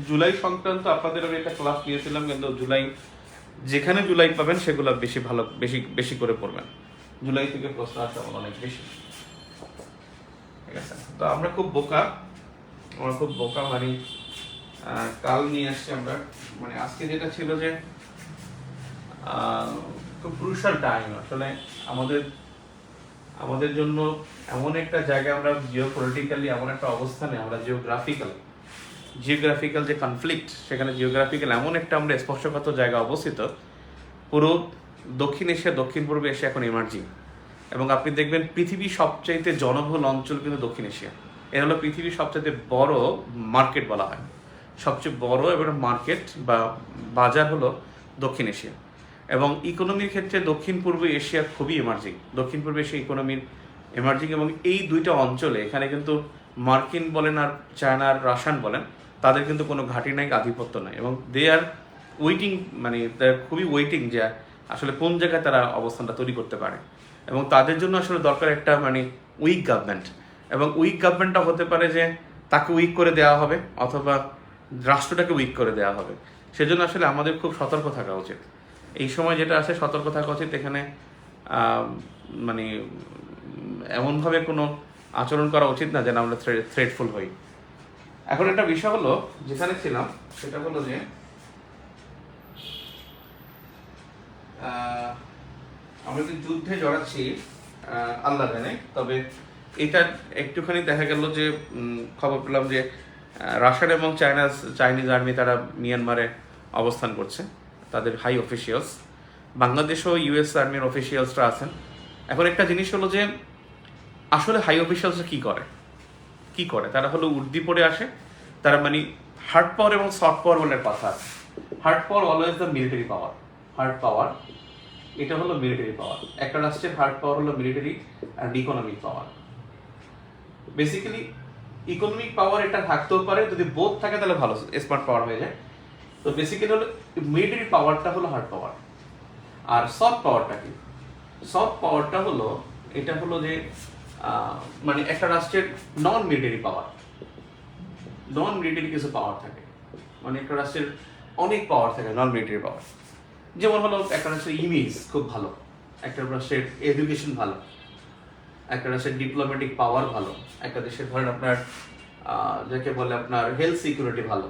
জুলাই সংক্রান্ত আপনাদের আমি একটা ক্লাস নিয়েছিলাম, কিন্তু জুলাই যেখানে জুলাই পাবেন সেগুলো বেশি ভালো, বেশি বেশি করে পড়বেন। জুলাই থেকে প্রশ্ন আসা অনেক বেশি, ঠিক আছে? তো আমরা খুব বোকা, আমরা খুব বোকা, মানে কাল নিয়ে আসছি আমরা, মানে আজকে যেটা ছিল যে খুব ক্রুশাল টাইম আসলে আমাদের জন্য। এমন একটা জায়গায় আমরা জিওপলিটিক্যালি, এমন একটা অবস্থানে আমরা, জিওগ্রাফিক্যাল যে কনফ্লিক্ট, সেখানে জিওগ্রাফিক্যাল এমন একটা আমরা স্পর্শকাতর জায়গায় অবস্থিত। পুরো দক্ষিণ এশিয়া, দক্ষিণ পূর্ব এশিয়া এখন এমার্জিং, এবং আপনি দেখবেন পৃথিবীর সবচাইতে জনবহুল অঞ্চল কিন্তু দক্ষিণ এশিয়া। এর হলো পৃথিবীর সবচাইতে বড় মার্কেট বলা হয়, সবচেয়ে বড় এবং মার্কেট বা বাজার হলো দক্ষিণ এশিয়া। এবং ইকোনমির ক্ষেত্রে দক্ষিণ পূর্ব এশিয়া খুবই এমার্জিং, দক্ষিণ পূর্ব এশিয়া ইকোনমির এমার্জিং। এবং এই দুইটা অঞ্চলে, এখানে কিন্তু মার্কিন বলেন আর চায়না আর রাশিয়ান বলেন, তাদের কিন্তু কোনো ঘাঁটি নাই, আধিপত্য নাই, এবং দে আর ওয়েটিং, মানে খুবই ওয়েটিং যে আসলে কোন জায়গায় তারা অবস্থানটা তৈরি করতে পারে। এবং তাদের জন্য আসলে দরকার একটা মানে উইক গভর্নমেন্ট, এবং উইক গভর্নমেন্টটা হতে পারে যে তাকে উইক করে দেওয়া হবে, অথবা রাষ্ট্রটাকে উইক করে দেওয়া হবে। সেজন্য আসলে আমাদের খুব সতর্ক থাকা উচিত। এই সময় যেটা আছে, সতর্ক থাকা উচিত। এখানে মানে এমনভাবে কোনো আচরণ করা উচিত না যেন আমরা থ্রেটফুল হই। এখন একটা বিষয় হলো, যেখানে ছিলাম সেটা হলো যে আমরা যে যুদ্ধে জড়াচ্ছি আল্লাহ জানে, তবে এটা একটুখানি দেখা গেল যে খবর পেলাম যে রাশিয়ান এবং চাইনিজ আর্মি তারা মিয়ানমারে অবস্থান করছে, তাদের হাই অফিসিয়ালস। বাংলাদেশও ইউএস আর্মির অফিসিয়ালসরা আছেন। এখন একটা জিনিস হলো যে আসলে হাই অফিসিয়ালসরা কি করে, তারা হলো উর্দি পড়ে আসে। তারা মানে হার্ড পাওয়ার এবং সফট পাওয়ার বলে কথা আছে। Hard power always the military power, hard power এটা হলো মিলিটারি পাওয়ার। একটা রাষ্ট্রের হার্ড পাওয়ার হলো military and economic power. Basically economic power এটা থাকতেও পারে, যদি বোথ থাকে তাহলে ভালো, স্মার্ট পাওয়ার হয়ে যায়। তো বেসিক্যালি হলো মিলিটারি পাওয়ারটা হলো হার্ড পাওয়ার। আর সফট পাওয়ারটা কি? সফট পাওয়ারটা হলো, এটা হলো যে মানে একটা রাষ্ট্রের নন মিলিটারি পাওয়ার, নন মিলিটারি কিছু পাওয়ার থাকে, মানে একটা রাষ্ট্রের অনেক পাওয়ার থাকে নন মিলিটারি পাওয়ার। যেমন হলো একটা রাষ্ট্রের ইমেজ খুব ভালো, একটা রাষ্ট্রের এডুকেশন ভালো, একটা রাষ্ট্রের ডিপ্লোম্যাটিক পাওয়ার ভালো, একটা দেশের ধরেন আপনার যাকে বলে আপনার হেলথ সিকিউরিটি ভালো,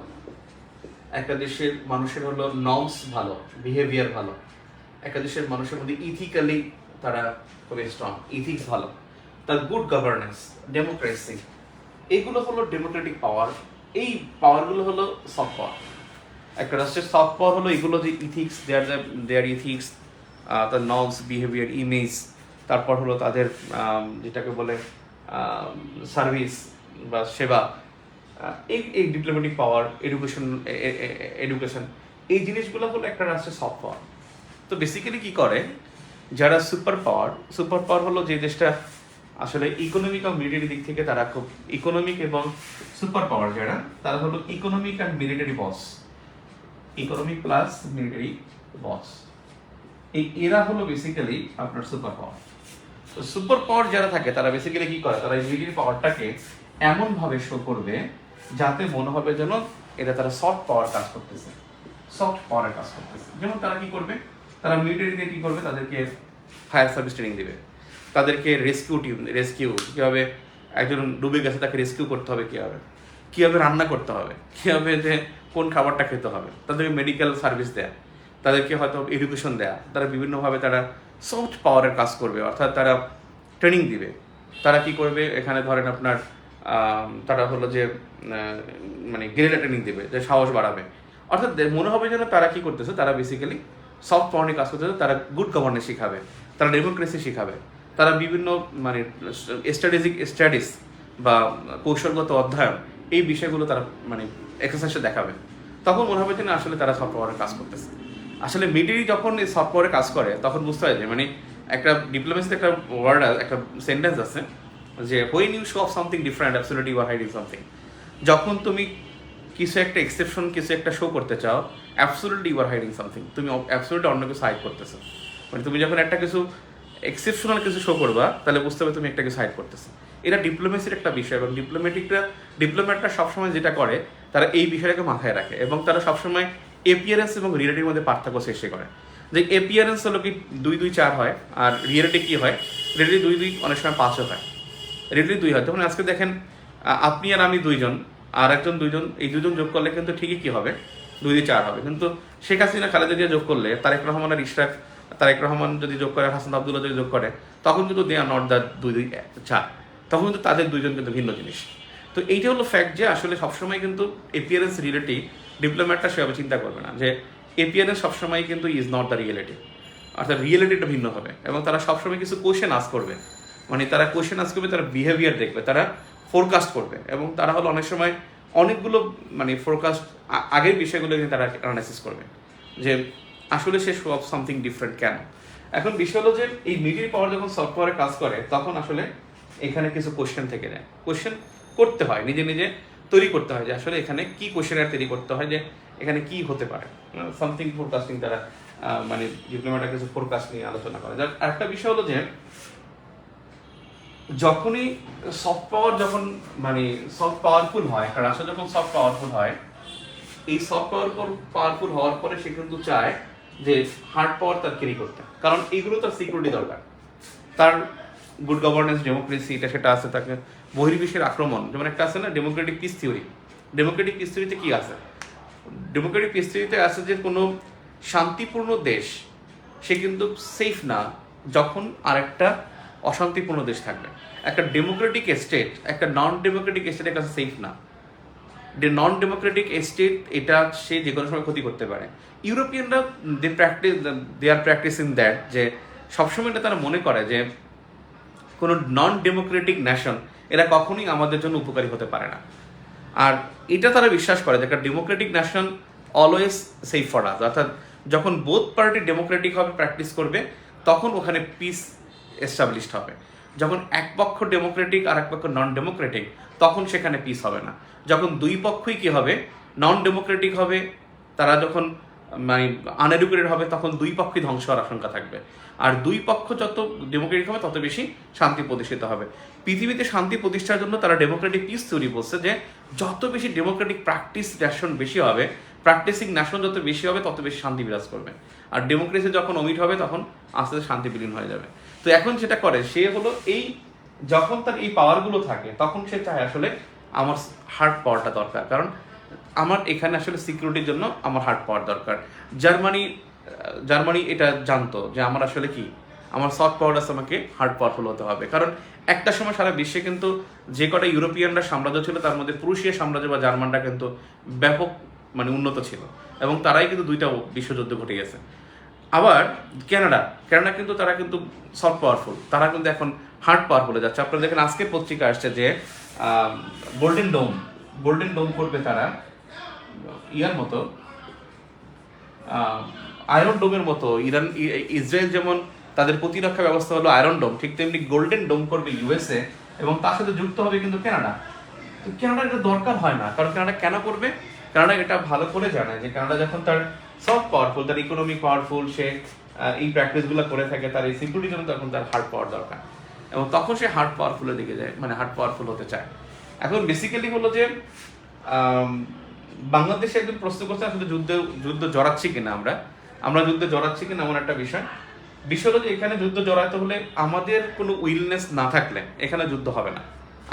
একটা দেশের মানুষের হলো নর্মস ভালো, বিহেভিয়ার ভালো, একটা দেশের মানুষের মধ্যে ইথিক্যালি তারা খুবই স্ট্রং, ইথিক্স ভালো, তার গুড গভর্নেন্স, ডেমোক্রেসি, এগুলো হলো ডেমোক্রেটিক পাওয়ার। এই পাওয়ারগুলো হলো সফট পাওয়ার। একটা রাষ্ট্রের সফট পাওয়ার হলো এগুলো যে ইথিক্স, দেয়ার ইথিক্স, তার নর্মস, বিহেভিয়ার, ইমেজ, তারপর হলো তাদের যেটাকে বলে সার্ভিস বা সেবা, এই ডিপ্লোম্যাটিক পাওয়ার, এডুকেশন, এই জিনিসগুলো হলো একটা রাষ্ট্রের সফট পাওয়ার। তো বেসিক্যালি কি করে যারা সুপার পাওয়ার হলো যে দেশটা আসলে ইকোনমিক এবং মিলিটারি দিক থেকে তারা খুব ইকোনমিক, এবং সুপার পাওয়ার যারা, তারা হলো economic and military boss, economic plus military boss. এরা হলো বেসিক্যালি আপনার সুপার পাওয়ার। তো সুপার পাওয়ার যারা থাকে তারা বেসিক্যালি কি করে, তারা মিলিটারি পাওয়ারটাকে এমন ভাবে শো করবে যাতে মনে হবে যেন এটা তারা সফট পাওয়ার কাজ করতেছে, সফট পাওয়ারের কাজ করতেছে। যেমন তারা কি করবে, তারা মিলিটারিতে কি করবে, তাদেরকে ফায়ার সার্ভিস ট্রেনিং দিবে, তাদেরকে রেস্কিউ কীভাবে, একজন ডুবে গেছে তাকে রেস্কিউ করতে হবে কীভাবে, কীভাবে রান্না করতে হবে, কীভাবে যে কোন খাবারটা খেতে হবে, তাদেরকে মেডিকেল সার্ভিস দেয়া, তাদেরকে হয়তো এডুকেশন দেয়া, তারা বিভিন্নভাবে তারা সফট পাওয়ারের কাজ করবে, অর্থাৎ তারা ট্রেনিং দিবে। তারা কি করবে, এখানে ধরেন আপনার তারা হলো যে মানে গেরিলা ট্রেনিং দেবে, যে সাহস বাড়াবে। অর্থাৎ মনে হবে যেন তারা কি করতেছে, তারা বেসিক্যালি সফট পাওয়ার নিয়ে কাজ করতেছে, তারা গুড গভর্নেন্স শিখাবে, তারা ডেমোক্রেসি শিখাবে, তারা বিভিন্ন মানে স্টাডিজ বা কৌশলগত অধ্যয়ন, এই বিষয়গুলো তারা মানে এক্সারসাইজে দেখাবে। তখন মনে হবে যে না, আসলে তারা সফট পাওয়ারে কাজ করতেছে। আসলে মিডিয়ারি যখন এই সফট পাওয়ারে কাজ করে তখন বুঝতে হয় যে মানে একটা ডিপ্লোমেসিতে একটা ওয়ার্ড, একটা সেন্টেন্স আছে যে when you show off something different absolutely you are hiding something. যখন তুমি কিছু একটা এক্সেপশন, কিছু একটা শো করতে চাও, absolutely you are hiding something, তুমি অ্যাবসলিউটলি অন্য কিছু হাইড করতেছো। মানে তুমি যখন একটা কিছু এক্সেপশনাল কিছু শো করবা, তাহলে বুঝতে হবে তুমি একটা কিছু হাইড করতেছো। এটা ডিপ্লোমেসির একটা বিষয়, এবং ডিপ্লোম্যাটরা সবসময় যেটা করে, তারা এই বিষয়টাকে মাথায় রাখে, এবং তারা সবসময় এপিয়ারেন্স এবং রিয়েলিটির মধ্যে পার্থক্য সৃষ্টি করে। যে এপিয়ারেন্স হলো কি 2-2-4 হয়, আর রিয়েলিটি কি হয়, রিয়েলিটি 2-2 অনেক সময় 5ও হয়, রিয়েলিটি 2 হয়। তখন আজকে দেখেন আপনি আর আমি দুইজন, আর একজন দুইজন, এই দুজন যোগ করলে কিন্তু ঠিকই কি হবে, 2-4 হবে। কিন্তু শেখ হাসিনা খালেদা জিয়া যোগ করলে, তারেক রহমান আর ইশরাক, তারেক রহমান যদি যোগ করে, হাসান আব্দুল্লাহ যদি যোগ করে, তখন কিন্তু দে আর নট দ্য 2-2-4, তখন কিন্তু তাদের দুইজন কিন্তু ভিন্ন জিনিস। তো এইটা হলো ফ্যাক্ট যে আসলে সবসময় কিন্তু এপিয়ারেন্স রিয়েলিটি ডিপ্লোম্যাটটা সেভাবে চিন্তা করবে না, যে এপিয়ারেন্স সবসময় কিন্তু ইজ নট দ্য রিয়েলিটি, অর্থাৎ রিয়েলিটিটা ভিন্ন হবে। এবং তারা সবসময় কিছু কোয়েশ্চেন আস করবে, মানে তারা কোয়েশ্চেন আস করবে, তারা বিহেভিয়ার দেখবে, তারা ফোরকাস্ট করবে, এবং তারা হলো অনেক সময় অনেকগুলো মানে ফোরকাস্ট আগের বিষয়গুলো নিয়ে তারা অ্যানালাইসিস করবে যে আসলে সে শো অফ সামথিং ডিফারেন্ট কেন। এখন বিষয় হলো যে এই মিডিয়ারি পাওয়ার যখন সফট পাওয়ারে কাজ করে, তখন আসলে এখানে কিছু কোয়েশ্চেন থেকে যায়, কোয়েশ্চেন করতে হয়, নিজে নিজে তৈরি করতে হয়, যে আসলে এখানে কি কোয়েশ্চেন তৈরি করতে হয়, যে এখানে কি হতে পারে, সামথিং ফোরকাস্টিং। তারা মানে ডিপ্লোম্যাটরা কিছু ফোরকাস্ট নিয়ে আলোচনা করে। যার আরেকটা বিষয় হলো যে যখনই সফট পাওয়ার যখন মানে সফট পাওয়ারফুল হয়, একটা রাষ্ট্র যখন সফট পাওয়ারফুল হয়, এই সফট পাওয়ারফুল হওয়ার পরে সে কিন্তু চায় যে হার্ড পাওয়ার তার ক্যারি করতে, কারণ এইগুলো তার সিকিউরিটি দরকার, তার গুড গভর্নেন্স, ডেমোক্রেসি, এটা সেটা আছে, তাকে বহির্বিশ্বের আক্রমণ, যেমন একটা আছে না democratic peace theory. Democratic peace থিওরিতে কি আছে? ডেমোক্রেটিক পিস থিওরিতে আছে যে কোনো শান্তিপূর্ণ দেশ সে কিন্তু সেফ না যখন আরেকটা অশান্তিপূর্ণ দেশ থাকবে। একটা ডেমোক্রেটিক স্টেট একটা নন ডেমোক্রেটিক স্টেটের কাছে সেফ না। নন ডেমোক্রেটিক স্টেট এটা সে যে কোনো সময় ক্ষতি করতে পারে। ইউরোপিয়ানরা দে আর প্র্যাকটিসিং দ্যাট, যে সবসময় এটা তারা মনে করে যে কোনো নন ডেমোক্রেটিক ন্যাশন এরা কখনোই আমাদের জন্য উপকারী হতে পারে না। আর এটা তারা বিশ্বাস করে যে একটা Democratic nation always safe for us, অর্থাৎ যখন বোথ পার্টি ডেমোক্রেটিক হবে, প্র্যাকটিস করবে, তখন ওখানে পিস এস্টাবলিশড হবে। যখন এক পক্ষ ডেমোক্রেটিক আর এক পক্ষ নন ডেমোক্রেটিক, তখন সেখানে পিস হবে না। যখন দুই পক্ষই কি হবে, নন ডেমোক্রেটিক হবে, তারা যখন মানে আনএডুকেটেড হবে, তখন দুই পক্ষই ধ্বংস হওয়ার আশঙ্কা থাকবে। আর দুই পক্ষ যত ডেমোক্রেটিক হবে, তত বেশি শান্তি প্রতিষ্ঠিত হবে। পৃথিবীতে শান্তি প্রতিষ্ঠার জন্য তারা ডেমোক্রেটিক পিস থিওরি বলছে, যে যত বেশি ডেমোক্রেটিক প্র্যাকটিস ন্যাশন বেশি হবে, প্র্যাকটিসিং ন্যাশন যত বেশি হবে, তত বেশি শান্তি বিরাজ করবে। আর ডেমোক্রেসি যখন অমিট হবে, তখন আস্তে আস্তে শান্তি বিলীন হয়ে যাবে। তো এখন যেটা করে সে হলো, এই যখন তার এই পাওয়ারগুলো থাকে, তখন সে চায় আসলে আমার হার্ড পাওয়ারটা দরকার, কারণ আমার এখানে আসলে সিকিউরিটির জন্য আমার হার্ড পাওয়ার দরকার। জার্মানি এটা জানতো যে আমার আসলে কি, আমার সফট পাওয়ার আছে, আমাকে হার্ড পাওয়ারফুল হতে হবে। কারণ একটা সময় সারা বিশ্বে কিন্তু যে কটা ইউরোপিয়ানরা সাম্রাজ্য ছিল, তার মধ্যে প্রুশিয়া সাম্রাজ্য বা জার্মানরা কিন্তু ব্যাপক মানে উন্নত ছিল, এবং তারাই কিন্তু 2টা বিশ্বযুদ্ধ ঘটে গেছে। আবার কানাডা কিন্তু তারা কিন্তু সফট পাওয়ারফুল, তারা কিন্তু এখন হার্ড পাওয়ারফুল হয়ে যাচ্ছে। আপনারা দেখেন আজকে পত্রিকা আসছে যে গোল্ডেন ডোম করবে তারা, ইয়ার মতো আয়রন ডোমের মতো। ইসরায়েল যেমন তাদের প্রতিরক্ষা ব্যবস্থা হলো আয়রন ডোম, ঠিক তেমনি গোল্ডেন ডোম করবে ইউএসএ, এবং তার সাথে যুক্ত হবে কিন্তু কানাডা। তো কানাডার এটা দরকার হয় না, কারণ কানাডা কেন করবে? কানাডা এটা ভালো করে জানে যে কানাডা যখন তার সফট পাওয়ারফুল, তার ইকোনমি পাওয়ারফুল, সে এই প্র্যাকটিসগুলো করে থাকে, তার এই সিকিউরিটির জন্য তখন তার হার্ড পাওয়ার দরকার, এবং তখন সে হার্ড পাওয়ারফুলের দিকে যায়, মানে হার্ড পাওয়ারফুল হতে চায়। এখন বেসিক্যালি হলো যে বাংলাদেশে একজন প্রশ্ন করছে আসলে যুদ্ধ জড়াচ্ছি কিনা, আমরা যুদ্ধে জড়াচ্ছি কিনা, এমন একটা বিষয় হলো যে এখানে যুদ্ধ জড়াতে হলে আমাদের কোনো উইলনেস না থাকলে এখানে যুদ্ধ হবে না।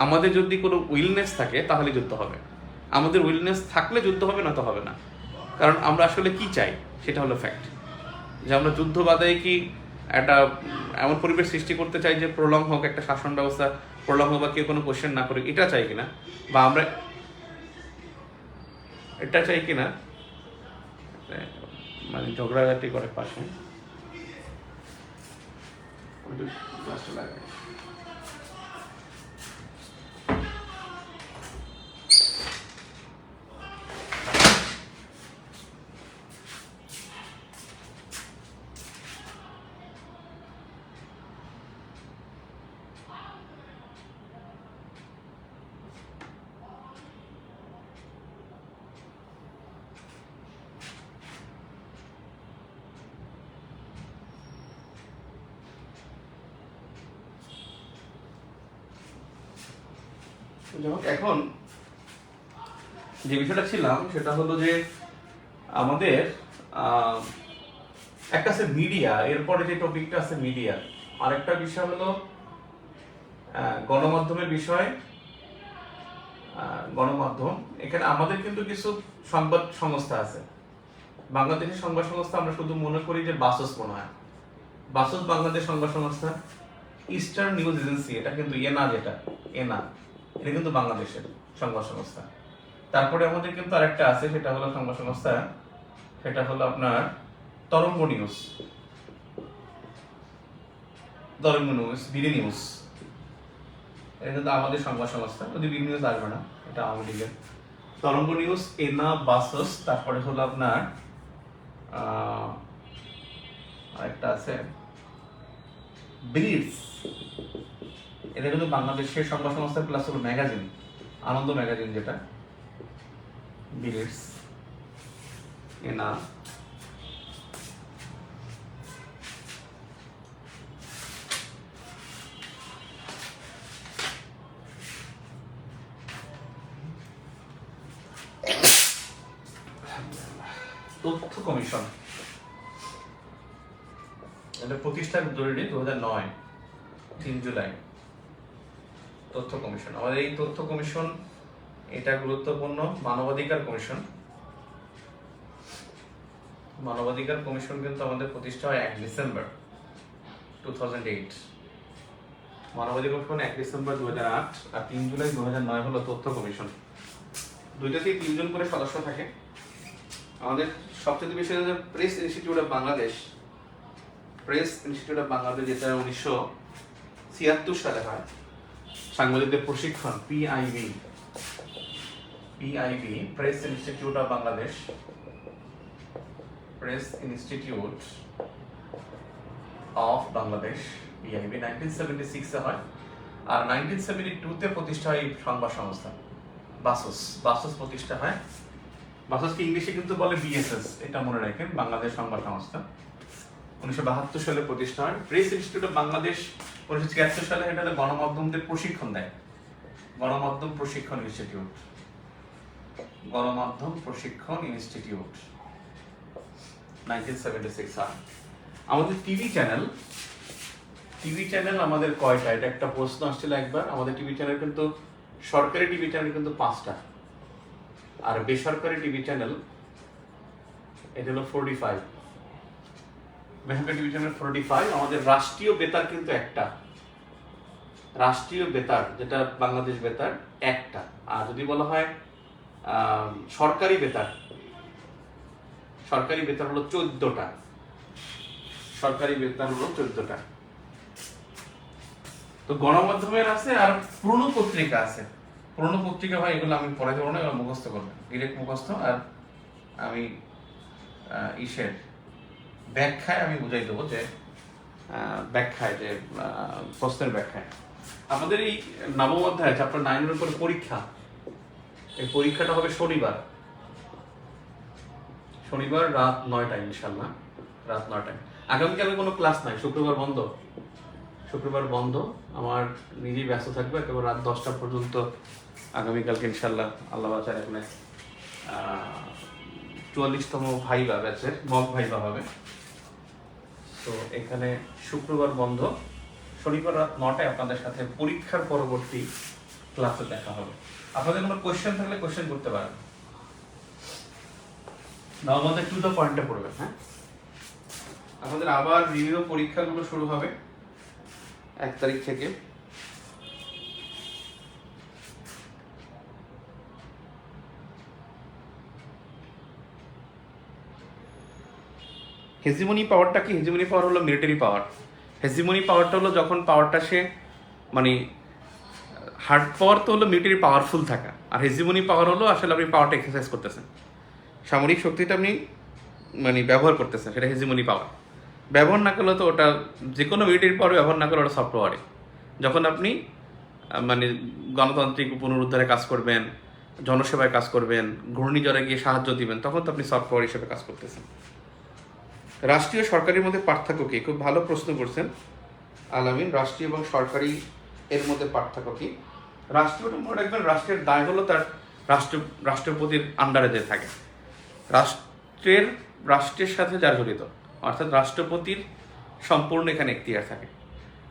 আমাদের যদি কোনো উইলনেস থাকে তাহলে যুদ্ধ হবে। আমাদের উইলনেস থাকলে যুদ্ধ হবে, না তো হবে না। কারণ আমরা আসলে কি চাই সেটা হলো ফ্যাক্ট, যে আমরা যুদ্ধ বাদে কি একটা এমন পরিবেশ সৃষ্টি করতে চাই যে প্রলং হোক, একটা শাসন ব্যবস্থা প্রলং হোক, বা কেউ কোনো কোশ্চেন না করে, এটা চাই কিনা, বা আমরা এটা চাই কিনা, মানে ঝগড়াঝাটি করে পাশে লাগে। এখন যে বিষয়টা ছিলাম সেটা হলো যে আমাদের একটা আছে মিডিয়া, এরপরে যে টপিকটা আছে মিডিয়া, আরেকটা বিষয় হলো গণমাধ্যমের বিষয়। গণমাধ্যম, এখানে আমাদের কিন্তু কিছু সংবাদ সংস্থা আছে। বাংলাদেশের সংবাদ সংস্থা আমরা শুধু মনে করি যে বাসস মনে হয়, বাসস বাংলাদেশ সংবাদ সংস্থা। ইস্টার্ন নিউজ এজেন্সি, এটা কিন্তু এনা, যেটা এনা, এটা কিন্তু বাংলাদেশের সংবাদ সংস্থা। তারপরে আমাদের কিন্তু আরেকটা আছে, সেটা হলো সংবাদ সংস্থা, সেটা হলো আপনার তরঙ্গ নিউজ, তরঙ্গ নিউজ, বিডি নিউজ, এটা কিন্তু আমাদের সংবাদ সংস্থা। যদি বিডি নিউজ আসবে না, এটা আওয়ামী লীগের। তরঙ্গ নিউজ, এনা, বাসস, তারপরে হলো আপনার আরেকটা আছে ব্লিটজ, এটা কিন্তু বাংলাদেশের সংবাদ সংস্থা, প্লাস হলো ম্যাগাজিন, আনন্দ ম্যাগাজিন, যেটা ব্লিটজ, এনা, তথ্য কমিশন, এটা প্রতিষ্ঠার জরুরি 2009 3 জুলাই। তথ্য কমিশন, আমাদের এই তথ্য কমিশন এটা গুরুত্বপূর্ণ। মানবাধিকার কমিশন, মানবাধিকার কমিশন কিন্তু আমাদের প্রতিষ্ঠা হয় 1 ডিসেম্বর 2008। মানবাধিকার কমিশন 1 ডিসেম্বর 2008, আর 3 জুলাই 2009 হলো তথ্য কমিশন। দুইটাতেই 3 জন করে সদস্য থাকে। আমাদের সবচেয়ে বেশি press institute of Bangladesh, press institute of Bangladesh, যেটা 1976 সালে হয়। সাংবাদিকদের প্রশিক্ষণ, PIB, PIB, press institute of Bangladesh, press institute of Bangladesh, PIB 1976 এ হয়। আর 1972 তে প্রতিষ্ঠা হয় সংবাদ সংস্থা বাসস, বাসস প্রতিষ্ঠা হয়। বাসসকে ইংলিশে কিন্তু বলে বিএসএস, এটা মনে রাখেন, বাংলাদেশ সংবাদ সংস্থা। 1972 সালে প্রতিষ্ঠা হয়। প্রেস ইনস্টিটিউট অফ বাংলাদেশ 1973 সালে, এটা গণমাধ্যমদের প্রশিক্ষণ দেয়, গণমাধ্যম প্রশিক্ষণ ইনস্টিটিউট, গণমাধ্যম প্রশিক্ষণ ইনস্টিটিউট 1976 সাল। আমাদের টিভি চ্যানেল, টিভি চ্যানেল আমাদের কয়টা, এটা একটা প্রশ্ন আসছিল একবার। আমাদের টিভি চ্যানেল কিন্তু, সরকারি টিভি চ্যানেল কিন্তু 5টা, আর বেসরকারি টিভি চ্যানেল এটা হলো 45। বেসরকারি টিভি চ্যানেল 45। আমাদের রাষ্ট্রীয় বেতার কিন্তু একটা, রাষ্ট্রীয় বেতার যেটা বাংলাদেশ বেতার একটা। আর যদি বলা হয় সরকারি বেতার, সরকারি বেতার হলো 14টা, সরকারি বেতার হলো 14টা। তো গণমাধ্যমের আছে, আর পুরনো পত্রিকা আছে। পুরনো পত্রিকা হয়, এগুলো আমি পড়াই দেবো না, এগুলো মুখস্থ করবেন, ডিরেক্ট মুখস্থ। আর আমি ইসের ব্যাখ্যায় আমি বুঝাই দেবো, যে ব্যাখ্যায়, যে প্রশ্নের ব্যাখ্যায়। আমাদের এই নবম অধ্যায় চ্যাপ্টার 9 এর উপর পরীক্ষা, এই পরীক্ষাটা হবে শনিবার, শনিবার রাত 9টায়, ইনশাল্লাহ রাত 9টায়। আগামীকালে কোনো ক্লাস নাই, শুক্রবার বন্ধ, শুক্রবার বন্ধ। আমার নিজেই ব্যস্ত থাকবো একেবারে রাত 10টা পর্যন্ত আগামীকালকে, ইনশাল্লাহ আল্লাহ বাঁচার। এখানে 44তম ভাইবা ব্যাচের মক ভাইবা হবে। তো এখানে শুক্রবার বন্ধ, শনিবার রাত 9টায় আপনাদের সাথে পরীক্ষার পরবর্তী ক্লাসে দেখা হবে। আপনাদের কোনো কোয়েশ্চেন থাকলে কোয়েশ্চেন করতে পারেন। না আমাদের টু দ্য পয়েন্টে পড়বে। হ্যাঁ, আমাদের আবার রিভিউ পরীক্ষাগুলো শুরু হবে 1 তারিখ থেকে। হেজিমনি পাওয়ারটা কি? হেজিমনি পাওয়ার হলো মিলিটারি পাওয়ার। হেজিমনি পাওয়ারটা হলো যখন পাওয়ারটা সে মানে হার্ড পাওয়ার তো হলো মিলিটারি পাওয়ারফুল থাকা, আর হেজিমনি পাওয়ার হলো আসলে আপনি পাওয়ারটা এক্সারসাইজ করতেছেন, সামরিক শক্তিটা আপনি মানে ব্যবহার করতেছেন, সেটা হেজিমনি পাওয়ার। ব্যবহার না করলে তো ওটা যে কোনো মিলিটারি পাওয়ার ব্যবহার না করলে ওটা সফট পাওয়ারে। যখন আপনি মানে গণতান্ত্রিক পুনরুদ্ধারে কাজ করবেন, জনসেবায় কাজ করবেন, ঘূর্ণিঝড়ে গিয়ে সাহায্য দিবেন, তখন তো আপনি সফট পাওয়ার হিসেবে কাজ করতেছেন। রাষ্ট্রীয় সরকারের মধ্যে পার্থক্য কি? খুব ভালো প্রশ্ন করছেন আলামিন। রাষ্ট্রীয় এবং সরকারি এর মধ্যে পার্থক্য কি? রাষ্ট্রীয়টা মনে রাখবেন, রাষ্ট্রের দায় হলো তার রাষ্ট্রপতির আন্ডারে যে থাকে, রাষ্ট্রের সাথে যার জড়িত, অর্থাৎ রাষ্ট্রপতির সম্পূর্ণ এখানে এখতিয়ার থাকে।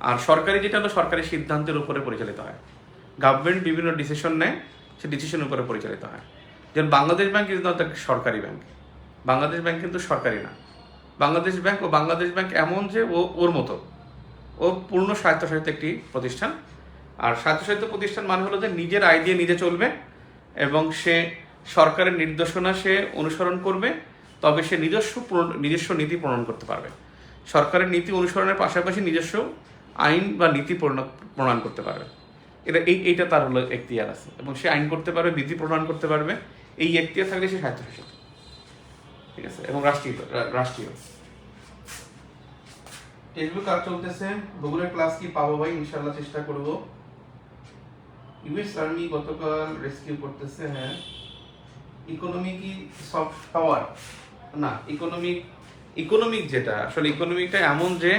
আর সরকারি যেটা হলো সরকারি সিদ্ধান্তের উপরে পরিচালিত হয়। গভর্নমেন্ট বিভিন্ন ডিসিশন নেয়, সে ডিসিশনের উপরে পরিচালিত হয়। যেমন Bangladesh bank is not the সরকারি ব্যাংক। বাংলাদেশ ব্যাংক কিন্তু সরকারি না। বাংলাদেশ ব্যাংক এমন যে ওর মতো, ও পূর্ণ স্বায়ত্তশাসিত একটি প্রতিষ্ঠান। আর স্বায়ত্তশাসিত প্রতিষ্ঠান মানে হলো যে নিজের আয় দিয়ে নিজে চলবে এবং সে সরকারের নির্দেশনা সে অনুসরণ করবে, তবে সে নিজস্ব নীতি প্রণয়ন করতে পারবে। সরকারের নীতি অনুসরণের পাশাপাশি নিজস্ব আইন বা নীতি প্রণয়ন করতে পারবে। এইটা তার হলো এখতিয়ার আছে, এবং সে আইন করতে পারবে, নীতি প্রণয়ন করতে পারবে। এই এখতিয়ার থাকলে সে স্বায়ত্তশাসিত, ঠিক আছে, এবং রাষ্ট্রীয়। টেক্সটবুক কাজ চলতেছে, ভূগোলের ক্লাস কি পাবো ভাই? ইনশাআল্লাহ চেষ্টা করব। ইউএস আর্মি গতকাল রেস্কিউ করতেছে। হ্যাঁ, ইকোনমি কি সফট পাওয়ার? না, ইকোনমিক যেটা আসলে ইকোনমিকটা এমন যে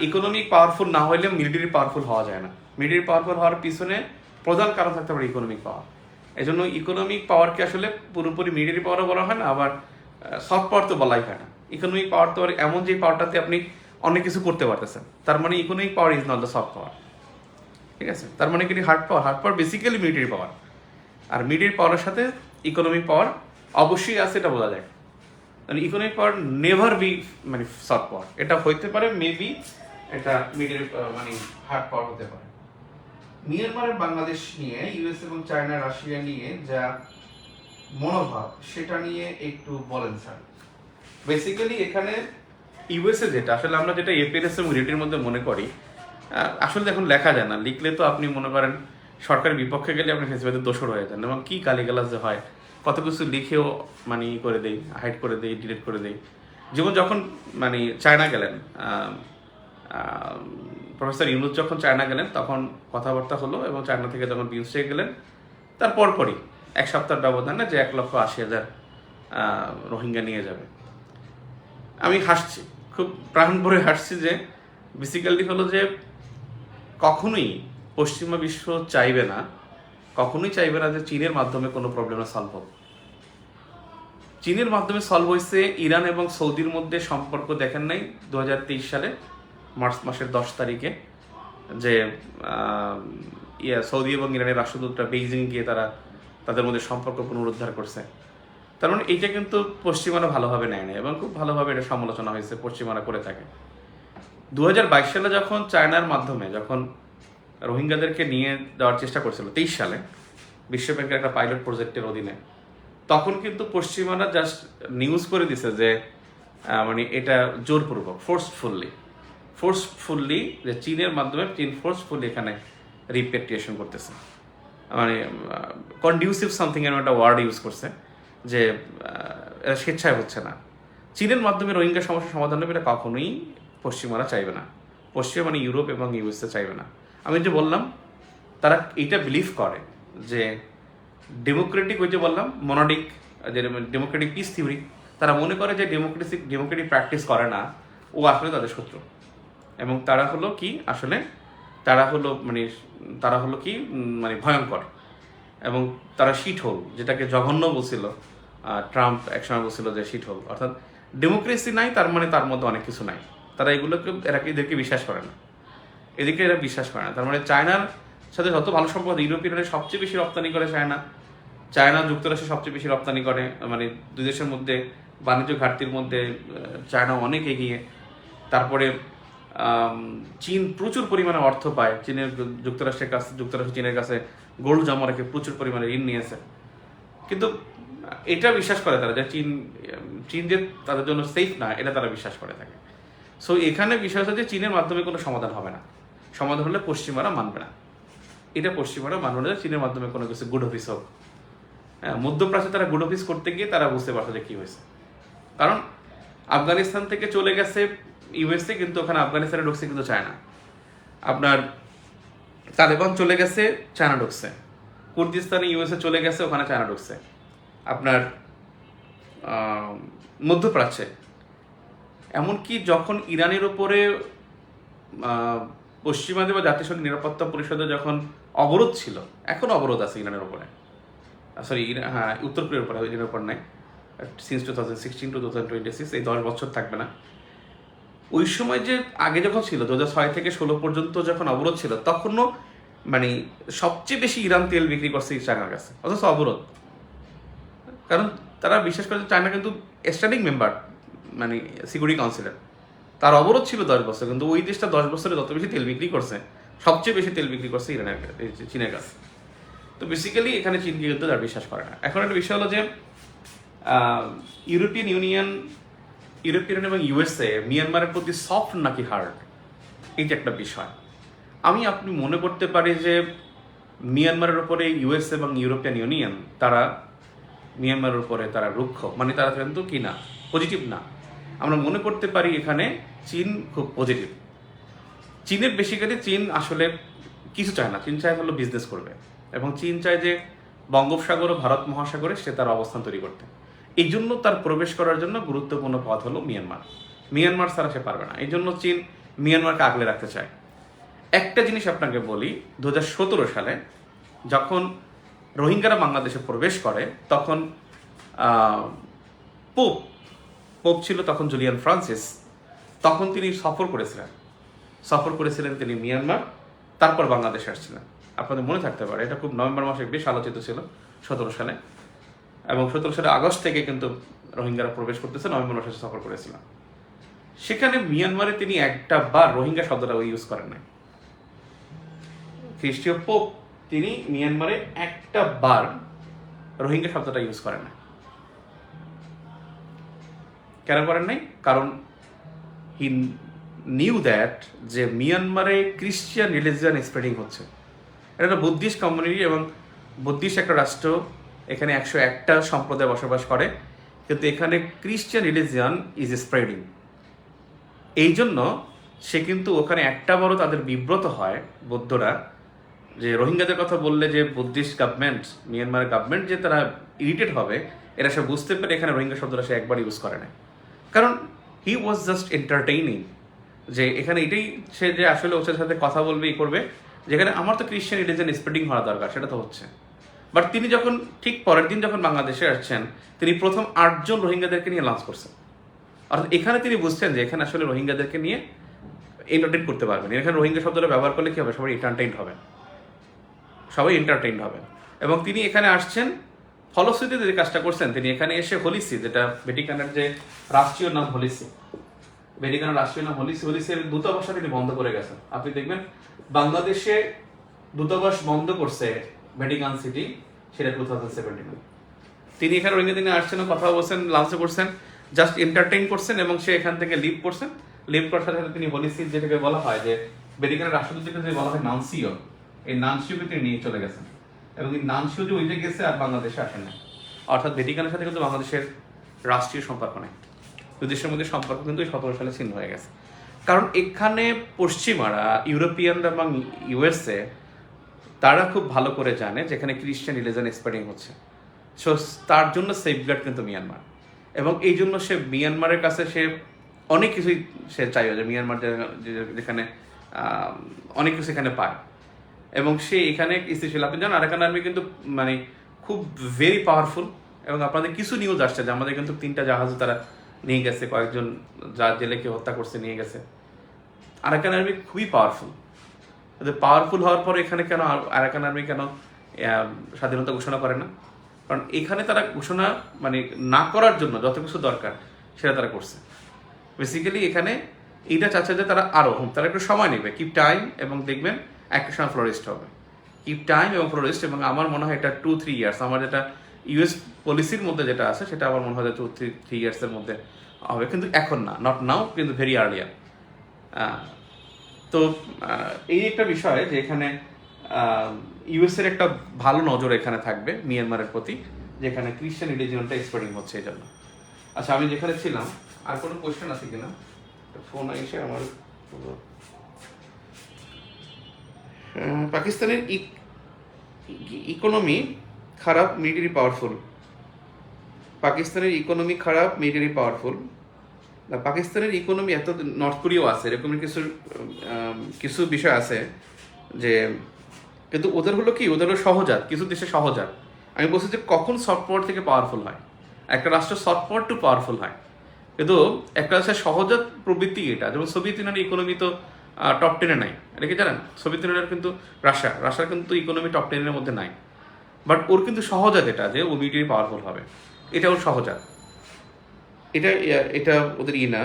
ইকোনমিক পাওয়ারফুল না হইলে মিলিটারি পাওয়ারফুল হওয়া যায় না। মিলিটারি পাওয়ারফুল হওয়ার পিছনে প্রধান কারণ থাকতে পারে ইকোনমিক পাওয়ার। এই জন্য ইকোনমিক পাওয়ারকে আসলে পুরোপুরি মিলিটারি পাওয়ারও বলা হয় না, আবার সফট পাওয়ার তো বলাই হয় না। ইকোনমিক পাওয়ার তো এমন যে পাওয়ারটাতে আপনি অনেক কিছু করতে পারতেছেন, তার মানে economic power is not the soft power, ঠিক আছে। তার মানে কি হার্ড পাওয়ার বেসিক্যালি মিলিটারি পাওয়ার, আর মিলিটারি পাওয়ারের সাথে ইকোনমিক পাওয়ার অবশ্যই আছে, এটা বোঝা যায়। মানে ইকোনমিক পাওয়ার নেভার বি মানে সফট পাওয়ার। এটা হইতে পারে মেবি, এটা মিলিটারি মানে হার্ড পাওয়ার হতে পারে। মিয়ানমারের বাংলাদেশ নিয়ে, ইউএস এবং চায়না রাশিয়া নিয়ে যা মনোভাব, সেটা নিয়ে একটু বলেন স্যার। বেসিক্যালি এখানে ইউএসএ যেটা আসলে আমরা যেটা এপিএস এবং রিটির মধ্যে মনে করি, আসলে এখন লেখা যায় না। লিখলে তো আপনি মনে করেন সরকারের বিপক্ষে গেলে আপনি ফেসবুকে দোষর হয়ে যান, এবং কি গালিগালাজ যে হয়, কত কিছু লিখেও মানে করে দেই, হাইড করে দেই, ডিলিট করে দেই। যেমন যখন মানে চায়না গেলেন, প্রফেসর ইউনুস যখন চায়না গেলেন, তখন কথাবার্তা হলো, এবং চায়না থেকে যখন বিউসে গেলেন, তার পরপরই 1 সপ্তাহের ব্যবধানে যে 1,80,000 রোহিঙ্গা নিয়ে যাবে। আমি হাসছি, খুব প্রাণ ভরে হাসছি, যে বেসিক্যালি হলো যে কখনোই পশ্চিমা বিশ্ব চাইবে না যে চীনের মাধ্যমে কোনো প্রবলেমে সলভ হোক। চীনের মাধ্যমে সলভ হয়েছে ইরান এবং সৌদির মধ্যে সম্পর্ক, দেখেন নাই 2023 সালে মার্চ মাসের 10 তারিখে যে সৌদি এবং ইরানের রাষ্ট্রদূতরা বেইজিং গিয়ে তাদের মধ্যে সম্পর্ক পুনরুদ্ধার করছে। তার মানে এইটা কিন্তু পশ্চিমারা ভালোভাবে নেয় না, এবং খুব ভালোভাবে এটা সমালোচনা হয়েছে, পশ্চিমারা করে থাকে। 2022 সালে যখন চায়নার মাধ্যমে যখন রোহিঙ্গাদেরকে নিয়ে যাওয়ার চেষ্টা করছিল, 23 সালে বিশ্বব্যাংকের একটা পাইলট প্রজেক্টের অধীনে, তখন কিন্তু পশ্চিমারা জাস্ট নিউজ করে দিছে যে মানে এটা জোরপূর্বক ফোর্সফুল্লি যে চীনের মাধ্যমে চীন ফোর্সফুলি এখানে রিপেট্রিয়েশন করতেছে, মানে কন্ডিউসিভ সামথিং এর একটা ওয়ার্ড ইউজ করছে, যে স্বেচ্ছায় হচ্ছে না। চীনের মাধ্যমে রোহিঙ্গা সমস্যার সমাধান হবে, এটা কখনোই পশ্চিমারা চাইবে না। পশ্চিমা মানে ইউরোপ এবং ইউএসএ চাইবে না। আমি যে বললাম, তারা এইটা বিলিভ করে যে ডেমোক্রেটিক, ওই যে বললাম মনোডিক, যে ডেমোক্রেটিক পিস থিওরি, তারা মনে করে যে ডেমোক্রেটিক প্র্যাকটিস করে না, ও আসলে তাদের শত্রু। এবং তারা হলো কি আসলে, তারা হলো কি মানে ভয়ঙ্কর, এবং তারা শিট হোল, যেটাকে জঘন্য বলছিল ট্রাম্প একসময় বলছিল যে শিট হোল, অর্থাৎ ডেমোক্রেসি নাই, তার মানে তার মধ্যে অনেক কিছু নাই। তারা এদেরকে বিশ্বাস করে না, এরা বিশ্বাস করে না। তার মানে সাথে যত ভালো সম্পর্ক, ইউরোপিয়ান ইউনিয়ন সবচেয়ে বেশি রপ্তানি করে চায়না যুক্তরাষ্ট্র সবচেয়ে বেশি রপ্তানি করে, মানে দুই দেশের মধ্যে বাণিজ্য ঘাটতির মধ্যে চায়না অনেক এগিয়ে। তারপরে চীন প্রচুর পরিমাণে অর্থ পায়, যুক্তরাষ্ট্র চীনের কাছে গোল্ড জমা রেখে প্রচুর পরিমাণে ঋণ নিয়েছে। কিন্তু এটা বিশ্বাস করে তারা যে চীন যে তাদের জন্য সেফ না, এটা তারা বিশ্বাস করে থাকে। সো এখানে বিষয় হচ্ছে যে চীনের মাধ্যমে কোনো সমাধান হবে না, সমাধান হলে পশ্চিমারা মানবে না, এটা পশ্চিমারা মানবে না, চীনের মাধ্যমে কোনো কিছু গুড অফিস হোক। হ্যাঁ, মধ্যপ্রাচ্যে তারা গুড অফিস করতে গিয়ে তারা বুঝতে পারছে যে কী হয়েছে। কারণ আফগানিস্তান থেকে চলে গেছে ইউএসএ, কিন্তু ওখানে আফগানিস্তানে ঢুকছে কিন্তু চায়না। আপনার তালেবান চলে গেছে, চায়না ঢুকছে। কুর্দিস্তানে ইউএসএ চলে গেছে, ওখানে চায়না ঢুকছে। আপনার মধ্যপ্রাচ্যে এমনকি যখন ইরানের ওপরে পশ্চিমাদের বা জাতিসংঘ নিরাপত্তা পরিষদে যখন অবরোধ ছিল, এখন অবরোধ আছে ইরানের ওপরে, সরি হ্যাঁ উত্তর কোরিয়ার উপরে, ইরানের উপর নাই, সিন্স 2016 to 2026, এই 10 বছর থাকবে না। ওই সময় যে আগে যখন ছিল 2006 থেকে 16 পর্যন্ত যখন অবরোধ ছিল, তখনও মানে সবচেয়ে বেশি ইরান তেল বিক্রি করছে চায়নার কাছে, অথচ অবরোধ। কারণ তারা বিশ্বাস করে যে চায়না কিন্তু স্ট্যান্ডিং মেম্বার, মানে সিকিউরিটি কাউন্সিলের, তার অবরোধ ছিল 10 বছর, কিন্তু ওই দেশটা 10 বছরে যত বেশি তেল বিক্রি করছে, সবচেয়ে বেশি তেল বিক্রি করছে চীনের কাছে। তো বেসিক্যালি এখানে চীনকে কিন্তু তারা বিশ্বাস করে না। এখন একটা বিষয় হলো যে ইউরোপিয়ান ইউনিয়ন এবং ইউএসএ মিয়ানমারের প্রতি সফট নাকি হার্ড, এই যে একটা বিষয়। আপনি মনে করতে পারি যে মিয়ানমারের উপরে ইউএস এবং ইউরোপিয়ান ইউনিয়ন তারা মিয়ানমারের উপরে তারা রুক্ষ, মানে তারা কিন্তু কি না, পজিটিভ না। আমরা মনে করতে পারি এখানে চীন খুব পজিটিভ। চীনের বেসিক্যালি চীন আসলে কিছু চায় না, চীন চায় হলো বিজনেস করবে, এবং চীন চায় যে বঙ্গোপসাগর ও ভারত মহাসাগরে সে তার অবস্থান তৈরি করতে। এই জন্য তার প্রবেশ করার জন্য গুরুত্বপূর্ণ পথ হলো মিয়ানমার ছাড়া সে পারবে না। এই জন্য চীন মিয়ানমারকে আগলে রাখতে চায়। একটা জিনিস আপনাকে বলি, 2017 সালে যখন রোহিঙ্গারা বাংলাদেশে প্রবেশ করে, তখন পোপ ছিল তখন জুলিয়ান ফ্রান্সিস, তখন তিনি সফর করেছিলেন তিনি মিয়ানমার, তারপর বাংলাদেশে আসছিলেন। আপনাদের মনে থাকতে পারে, এটা খুব নভেম্বর মাসে বেশ আলোচিত ছিল 17 সালে, এবং 17 সালে আগস্ট থেকে কিন্তু রোহিঙ্গারা প্রবেশ করতেছে, নভেম্বর মাসে সফর করেছিলেন। সেখানে মিয়ানমারে তিনি একটা বার রোহিঙ্গা শব্দটা ইউজ করেন নাই। খ্রিস্টীয় পোপ তিনি মিয়ানমারে একটা বার রোহিঙ্গা শব্দটা ইউজ করেন না। কেন করেন নাই? কারণ হি নিউ দ্যাট যে মিয়ানমারে ক্রিশ্চিয়ান রিলিজিয়ান স্প্রেডিং হচ্ছে। এটা একটা বুদ্ধিস্ট কমিউনিটি এবং বুদ্ধিস্ট একটা রাষ্ট্র, এখানে 101টা সম্প্রদায় বসবাস করে, কিন্তু এখানে ক্রিশ্চিয়ান রিলিজিয়ান ইজ স্প্রেডিং। এই জন্য সে কিন্তু ওখানে একটা বড় তাদের বিব্রত হয় বৌদ্ধরা, যে রোহিঙ্গাদের কথা বললে যে বুদ্ধিস্ট গভর্নমেন্ট, মিয়ানমারের গভর্নমেন্ট যে তারা ইরিটেট হবে, এটা সে বুঝতে পেরে এখানে রোহিঙ্গা শব্দটা সে একবার ইউজ করে না। কারণ হি ওয়াজ জাস্ট এন্টারটেইনিং, যে এখানে এটাই সে যে আসলে ওদের সাথে কথা বলবে, ই করবে, যেখানে আমার তো ক্রিশ্চিয়ান রিলিজিয়ান স্প্রেডিং হওয়া দরকার, সেটা তো হচ্ছে। বাট তিনি যখন ঠিক পরের দিন যখন বাংলাদেশে আসছেন, তিনি প্রথম 8 জন রোহিঙ্গাদেরকে নিয়ে লঞ্চ করছেন। অর্থাৎ এখানে তিনি বুঝছেন যে এখানে আসলে রোহিঙ্গাদেরকে নিয়ে এন্টারটেইন করতে পারবেন। এখানে রোহিঙ্গা শব্দটা ব্যবহার করলে কি হবে, সবাই এন্টারটেইনড হবে। এবং তিনি এখানে আসছেন, ফলশ্রুতিতে যে কাজটা করছেন, তিনি এখানে এসে হলিসি, যেটা ভ্যাটিকানের যে রাষ্ট্রীয় নাম হলিসি, ভ্যাটিকানের রাষ্ট্রীয় নাম হলিসির দূতাবাসটা তিনি বন্ধ করে গেছেন। আপনি দেখবেন বাংলাদেশে দূতাবাস বন্ধ করছে ভ্যাটিকান সিটি, সেটা 2017। তিনি এখানে রোহিঙ্গা দিনে আসছেন, কথা বলছেন, লাঞ্চ করছেন, জাস্ট এন্টারটেইন করছেন, এবং সে এখান থেকে লিভ করছেন। লিভ করার সাথে তিনি হলিসি, যেটাকে বলা হয় যে ভ্যাটিকানের রাষ্ট্রদূতকে যে বলা হয় নানসিও, এই নানসিওকে তিনি নিয়ে চলে গেছেন, এবং এই নানসিও যে ওই যে গেছে আর বাংলাদেশে আসেন না। অর্থাৎ ভ্যাটিকানের সাথে কিন্তু বাংলাদেশের রাষ্ট্রীয় সম্পর্ক নেই, দুই দেশের মধ্যে সম্পর্ক কিন্তু 17 সালে ছিন্ন হয়ে গেছে। কারণ এখানে পশ্চিমারা, ইউরোপিয়ান এবং ইউএসএ, তারা খুব ভালো করে জানে যেখানে ক্রিশ্চিয়ান রিলিজিয়ান স্প্রেডিং হচ্ছে। সো তার জন্য সেফগার্ড কিন্তু মিয়ানমার, এবং এই জন্য সে মিয়ানমারের কাছে সে অনেক কিছুই সে চাইবে, যে মিয়ানমার যেখানে অনেক কিছু এখানে পায়, এবং সে এখানে স্থিতিশীল। আপনি জানেন আরাকান আর্মি কিন্তু মানে খুব ভেরি পাওয়ারফুল, এবং আপনাদের কিছু নিউজ আসছে যে আমাদের কিন্তু 3টা জাহাজ তারা নিয়ে গেছে, কয়েকজন যা জেলেকে হত্যা করছে নিয়ে গেছে। আরাকান আর্মি খুবই পাওয়ারফুল, পাওয়ারফুল হওয়ার পর এখানে কেন আরাকান আর্মি কেন স্বাধীনতা ঘোষণা করে না? কারণ এখানে তারা ঘোষণা মানে না করার জন্য যত কিছু দরকার সেটা তারা করছে। বেসিক্যালি এখানে এইটা চাচ্ছে যে তারা তারা একটু সময় নেবে, কিপ টাইম, এবং দেখবেন একটা সময় ফ্লোরিস্ট হবে। কিপ টাইম এবং ফ্লোরিস্ট, এবং আমার মনে হয় এটা 2-3 ইয়ার্স, আমার যেটা ইউএস পলিসির মধ্যে যেটা আছে সেটা আমার মনে হয় 2-3 ইয়ার্সের মধ্যে হবে, কিন্তু এখন না, নট নাও, কিন্তু ভেরি আর্লিয়ার। তো এই একটা বিষয় যে এখানে ইউএসের একটা ভালো নজর এখানে থাকবে মিয়ানমারের প্রতি, যেখানে খ্রিস্টান রিলিজিয়নটা এক্সপোর্টিং হচ্ছে এই জন্য। আচ্ছা, আমি যেখানে ছিলাম, আর কোনো কোয়েশ্চেন আছে কিনা? ফোন এসে আমার পাকিস্তানের ইকোনমি খারাপ, মিলিটারি পাওয়ারফুল। পাকিস্তানের ইকোনমি খারাপ, মিলিটারি পাওয়ারফুল। পাকিস্তানের ইকোনমি এত, নর্থ কোরিয়াও আছে, এরকম কিছু বিষয় আছে যে, কিন্তু ওদের হলো কি, ওদের হলো সহজাত, কিছু দেশে সহজাত। আমি বলছি যে কখন সফট পাওয়ার থেকে পাওয়ারফুল হয়, একটা রাষ্ট্র সফট পাওয়ার টু পাওয়ারফুল হয়, কিন্তু একটা রাষ্ট্রের সহজাত প্রবৃত্তি এটা। যেমন সোভিয়েত ইউনিয়নের ইকোনমি তো টপ 10-এ নাই, এটা কি জানেন? সোভিয়েত ইউনিয়নের কিন্তু রাশিয়ার কিন্তু ইকোনমি টপ 10-এর মধ্যে নাই, বাট ওর কিন্তু সহজাত এটা যে ও মিলিটারি পাওয়ারফুল হবে, এটা ওর সহজাত। এটা ওদের না,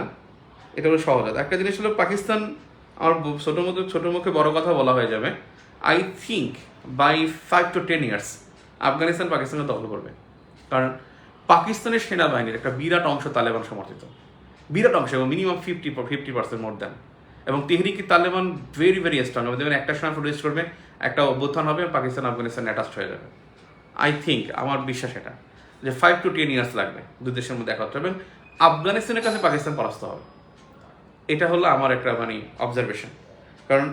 এটা হলো সহজাত। একটা জিনিস হলো পাকিস্তান, আমার ছোট মুখে বড় কথা বলা হয়ে যাবে, I think by 5 to 10 years Afghanistan পাকিস্তানকে দখল করবে। কারণ পাকিস্তানের সেনাবাহিনীর একটা বিরাট অংশ তালেবান সমর্থিত, বিরাট অংশ, এবং মিনিমাম 50% মোর দেন। এবং Tehriki Taliban very very strong, এবং দেখবেন একটা সময় প্রডিউস করবে, একটা অভ্যুত্থান হবে, পাকিস্তান আফগানিস্তান অ্যাটাচড হয়ে যাবে। আই থিঙ্ক, আমার বিশ্বাস এটা, যে 5 to 10 ইয়ার্স লাগবে দুই দেশের মধ্যে একত্র, এবং আফগানিস্তানের কাছে পাকিস্তান পরাস্ত হবে। এটা হলো আমার একটা মানে অবজারভেশন। কারণ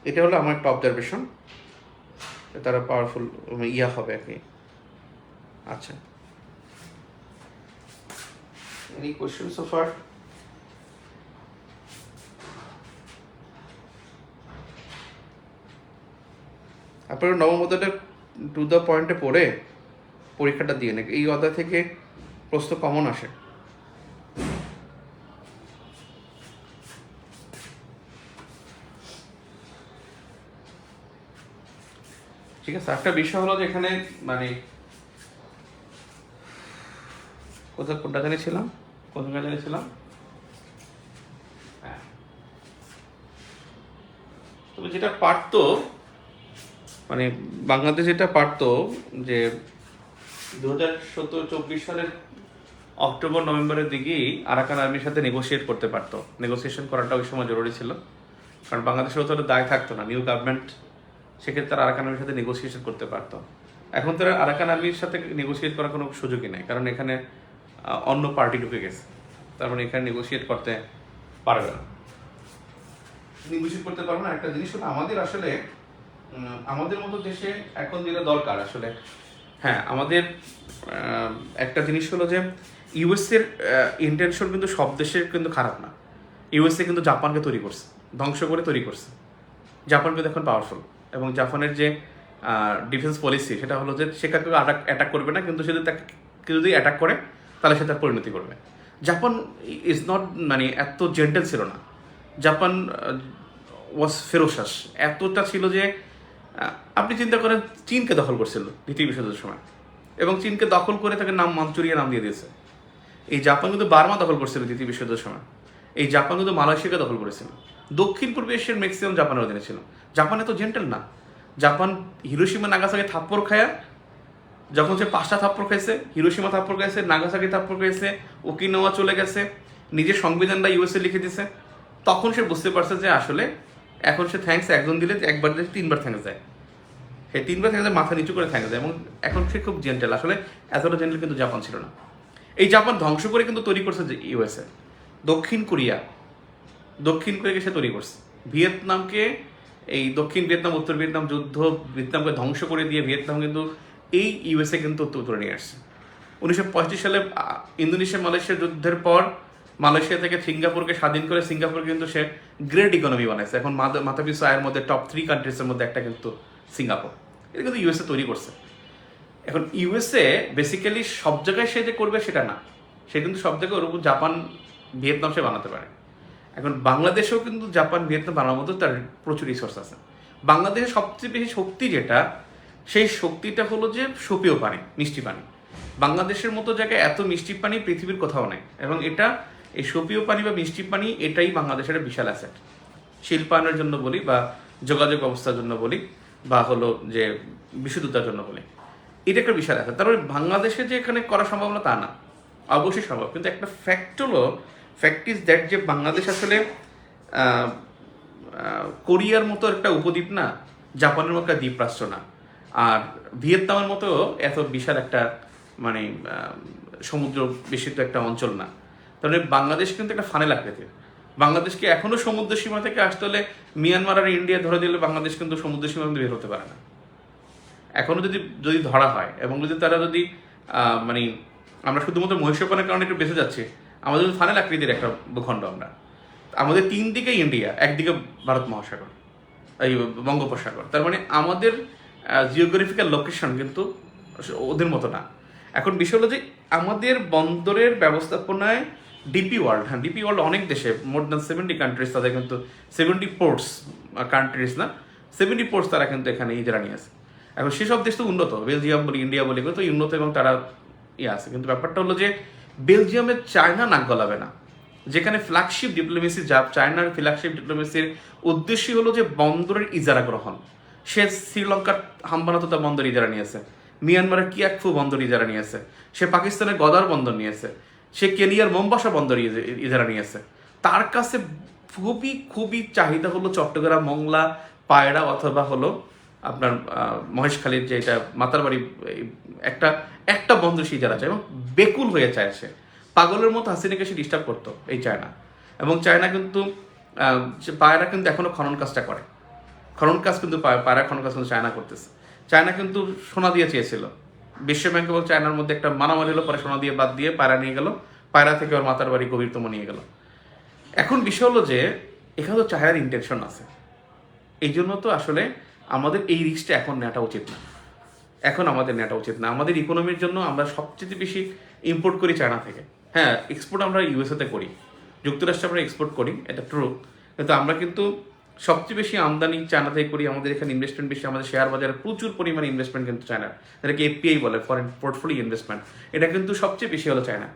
এটা হলো আমার একটা অবজারভেশন, তারা পাওয়ারফুল হবে আর কি। আচ্ছা, এনি কোয়েশ্চেন সো ফার? আপনারা নবম অধ্যায়টা টু দ্য পয়েন্টে পড়ে পরীক্ষাটা দিয়ে নেন, এই অধ্যায় থেকে প্রশ্ন কমন আসে। ঠিক আছে, একটা বিষয় হলো যে এখানে মানে কোনটা জানিয়েছিলাম, তবে যেটা পারতো মানে বাংলাদেশ যেটা পারতো যে 2017-24 সালের অক্টোবর নভেম্বরের দিকেই আরাকান আর্মির সাথে নেগোসিয়েট করতে পারতো। নেগোসিয়েশন করাটা ওই সময় জরুরি ছিল, কারণ বাংলাদেশের তো দায় থাকতো না, নিউ গভর্নমেন্ট, সেক্ষেত্রে তারা আরাকান আর্মির সাথে নেগোসিয়েশন করতে পারতো। এখন তারা আরাকান আর্মির সাথে নেগোসিয়েট করার কোনো সুযোগই নেই, কারণ এখানে অন্য পার্টি ঢুকে গেছে, তার মানে এখানে নেগোসিয়েট করতে পারবে না, একটা জিনিস হলো আমাদের আসলে আমাদের মতো দেশে এখন যেটা দরকার আসলে, হ্যাঁ, আমাদের একটা জিনিস হলো যে ইউএসএর ইন্টেনশন কিন্তু সব দেশের কিন্তু খারাপ না। ইউএসএ কিন্তু জাপানকে তৈরি করছে, ধ্বংস করে তৈরি করছে। জাপান কিন্তু এখন পাওয়ারফুল, এবং জাপানের যে ডিফেন্স পলিসি সেটা হলো যে সে কাউকে অ্যাটাক করবে না, কিন্তু যদি অ্যাটাক করে তাহলে সে তার পরিণতি করবে। জাপান ইজ নট মানে এত জেন্টেল ছিল না, জাপান ওয়াজ ফেরোসাস, এতটা ছিল যে আপনি চিন্তা করেন চীনকে দখল করছিল দ্বিতীয় বিশ্বযুদ্ধের সময়, এবং চীনকে দখল করে তাকে মাঞ্চুরিয়া নাম দিয়ে দিয়েছে। এই জাপান কিন্তু বার্মা দখল করছিল দ্বিতীয় বিশ্বযুদ্ধের সময়, এই জাপান কিন্তু মালয়েশিয়াকে দখল করেছিল। দক্ষিণ পূর্ব এশিয়ার ম্যাক্সিমাম জাপানের অধীনে ছিল। জাপান এত জেন্টেল না, জাপান হিরোশিমা নাগাসাকি থাপ্পড় খায়া, যখন সে 5টা থাপ্পড় খাইছে, হিরোশিমা থাপ্পড় খাইছে, নাগাসাকি থাপ্পড় খাইছে, ওকিনাওয়া চলে গেছে, নিজের সংবিধানটা ইউএসএ লিখে দিছে, তখন সে বুঝতে পারছে যে আসলে এখন সে থ্যাঙ্কস একজন দিলে, একবার দিলে 3বার থ্যাঙ্কস দেয়, সে 3বার থ্যাঙ্কস মাথা নিচু করে থ্যাঙ্কস দেয়, এবং এখন সে খুব জেন্টেল। আসলে এতটা জেন্টেল কিন্তু জাপান ছিল না। এই জাপান ধ্বংস করে কিন্তু তৈরি করছে যে ইউএসএ। দক্ষিণ কোরিয়াকে সে তৈরি করছে, ভিয়েতনামকে, এই দক্ষিণ ভিয়েতনাম উত্তর ভিয়েতনাম যুদ্ধ, ভিয়েতনামকে ধ্বংস করে দিয়ে ভিয়েতনাম কিন্তু এই ইউএসএ কিন্তু তুলে নিয়ে আসছে। 1965 সালে ইন্দোনেশিয়া মালয়েশিয়া যুদ্ধের পর মালয়েশিয়া থেকে সিঙ্গাপুরকে স্বাধীন করে সিঙ্গাপুর কিন্তু সে গ্রেট ইকোনমি বানাইছে। এখন মাথাপিছু আয়ের মধ্যে টপ 3 কান্ট্রিজের মধ্যে একটা কিন্তু সিঙ্গাপুর, এটা কিন্তু ইউএসএ তৈরি করছে। এখন ইউএসএ বেসিক্যালি সব জায়গায় সে যে করবে সেটা না, সে কিন্তু সব জায়গায় ওরকম জাপান ভিয়েতনাম সে বানাতে পারে। এখন বাংলাদেশেও কিন্তু জাপান ভিয়েতনাম বানানোর মতো তার প্রচুর রিসোর্স আছে। বাংলাদেশের সবচেয়ে বেশি শক্তি যেটা, সেই শক্তিটা হলো যে সুপেয় পানি, মিষ্টি পানি। বাংলাদেশের মতো জায়গায় এত মিষ্টি পানি পৃথিবীর কোথাও নেই, এবং এটা এই সুপেয় পানি বা মিষ্টি পানি এটাই বাংলাদেশের বিশাল অ্যাসেট। শিল্পায়নের জন্য বলি, বা যোগাযোগ ব্যবস্থার জন্য বলি, বা হলো যে বিশুদ্ধতার জন্য বলি, এটা একটা বিশাল অ্যাসেট। তারপরে বাংলাদেশে যে এখানে করা সম্ভব না তা না, অবশ্যই সম্ভব। কিন্তু একটা ফ্যাক্ট ইজ দ্যাট যে বাংলাদেশ আসলে কোরিয়ার মতো একটা উপদ্বীপ না, জাপানের মতো একটা দ্বীপরাষ্ট্র না, আর ভিয়েতনামের মতো এত বিশাল একটা মানে সমুদ্র বেষ্টিত একটা অঞ্চল না। তাহলে বাংলাদেশ কিন্তু একটা ফানেল আকৃতির। বাংলাদেশকে এখনো সমুদ্র সীমা থেকে আসতে হলে মিয়ানমার আর ইন্ডিয়া ধরে দিলে বাংলাদেশ কিন্তু সমুদ্র সীমা কিন্তু বের হতে পারে না এখনো, যদি ধরা হয়। এবং যদি তারা যদি মানে আমরা শুধুমাত্র মহিষপানের কারণে একটু বেঁচে যাচ্ছি, আমাদের ফানেল আকৃতির একটা ভূখণ্ড আমরা। আমাদের তিন দিকে ইন্ডিয়া, একদিকে ভারত মহাসাগর, এই বঙ্গোপসাগর। তার মানে আমাদের জিওগ্রাফিক্যাল লোকেশন কিন্তু ওদের মতো না। এখন বিষয় হলো যে আমাদের বন্দরের ব্যবস্থাপনায় ডিপি ওয়ার্ল্ড অনেক দেশে, মোর দ্যান 70 কান্ট্রিজ, তাদের কিন্তু 70 পোর্টস, কান্ট্রিজ না, 70 পোর্টস তারা কিন্তু এখানে ইজারা নিয়ে আছে। এখন সেসব দেশ তো উন্নত, বেলজিয়াম বলি, ইন্ডিয়া বলি, তো উন্নত, এবং তারা আছে। কিন্তু ব্যাপারটা হলো যে বেলজিয়ামে চায়না নাক গলাবে না, যেখানে ফ্ল্যাগশিপ ডিপ্লোমেসি, চায়নার ফ্ল্যাগশিপ ডিপ্লোমেসির উদ্দেশ্যই হলো যে বন্দরের ইজারা গ্রহণ। সে শ্রীলঙ্কার হাম্বানাতোতা বন্দর ইজারা নিয়েছে, মিয়ানমারের কিয়াকফু বন্দর ইজারা নিয়েছে, সে পাকিস্তানের গদার বন্দর নিয়েছে, সে কেনিয়ার মোম্বাসা বন্দর ইজারা নিয়েছে। তার কাছে খুবই চাহিদা হলো চট্টগ্রাম, মংলা, পায়রা, অথবা হলো আপনার মহেশখালীর যে এটা মাতারবাড়ি, একটা বন্দর সে ইজারা চায়, এবং বেকুল হয়ে চায়। সে পাগলের মতো হাসিনাকে সে ডিস্টার্ব করতো এই চায়না। এবং চায়না কিন্তু পায়রা কিন্তু এখনো খনন কাজটা করে, পায়রা খনন কাজ কিন্তু চায়না করতেছে। চায়না কিন্তু সোনা দিয়ে চেয়েছিল, বিশ্বব্যাংক এবং চায়নার মধ্যে একটা মারামারি হলো, পরে সোনা দিয়ে বাদ দিয়ে পায়রা নিয়ে গেল, পায়রা থেকে ওর মাতার বাড়ি গভীরতম নিয়ে গেল। এখন বিষয় হলো যে এখানে তো চায়নার ইন্টেনশন আছে, এই জন্য তো আসলে আমাদের এই রিস্কটা এখন নেওয়াটা উচিত না। আমাদের ইকোনমির জন্য আমরা সবচেয়ে বেশি ইম্পোর্ট করি চায়না থেকে। হ্যাঁ, এক্সপোর্ট আমরা ইউএসএতে করি, যুক্তরাষ্ট্রে আমরা এক্সপোর্ট করি, এটা ট্রু। কিন্তু আমরা কিন্তু সবচেয়ে বেশি আমদানি চায়না থেকে করি। আমাদের এখানে ইনভেস্টমেন্ট বেশি, আমাদের শেয়ার বাজারে প্রচুর পরিমাণে ইনভেস্টমেন্ট কিন্তু চায়না, যেটাকে এফপিআই বলে, ফরেন পোর্টফোলিও ইনভেস্টমেন্ট, এটা কিন্তু সবচেয়ে বেশি হলো চায়না।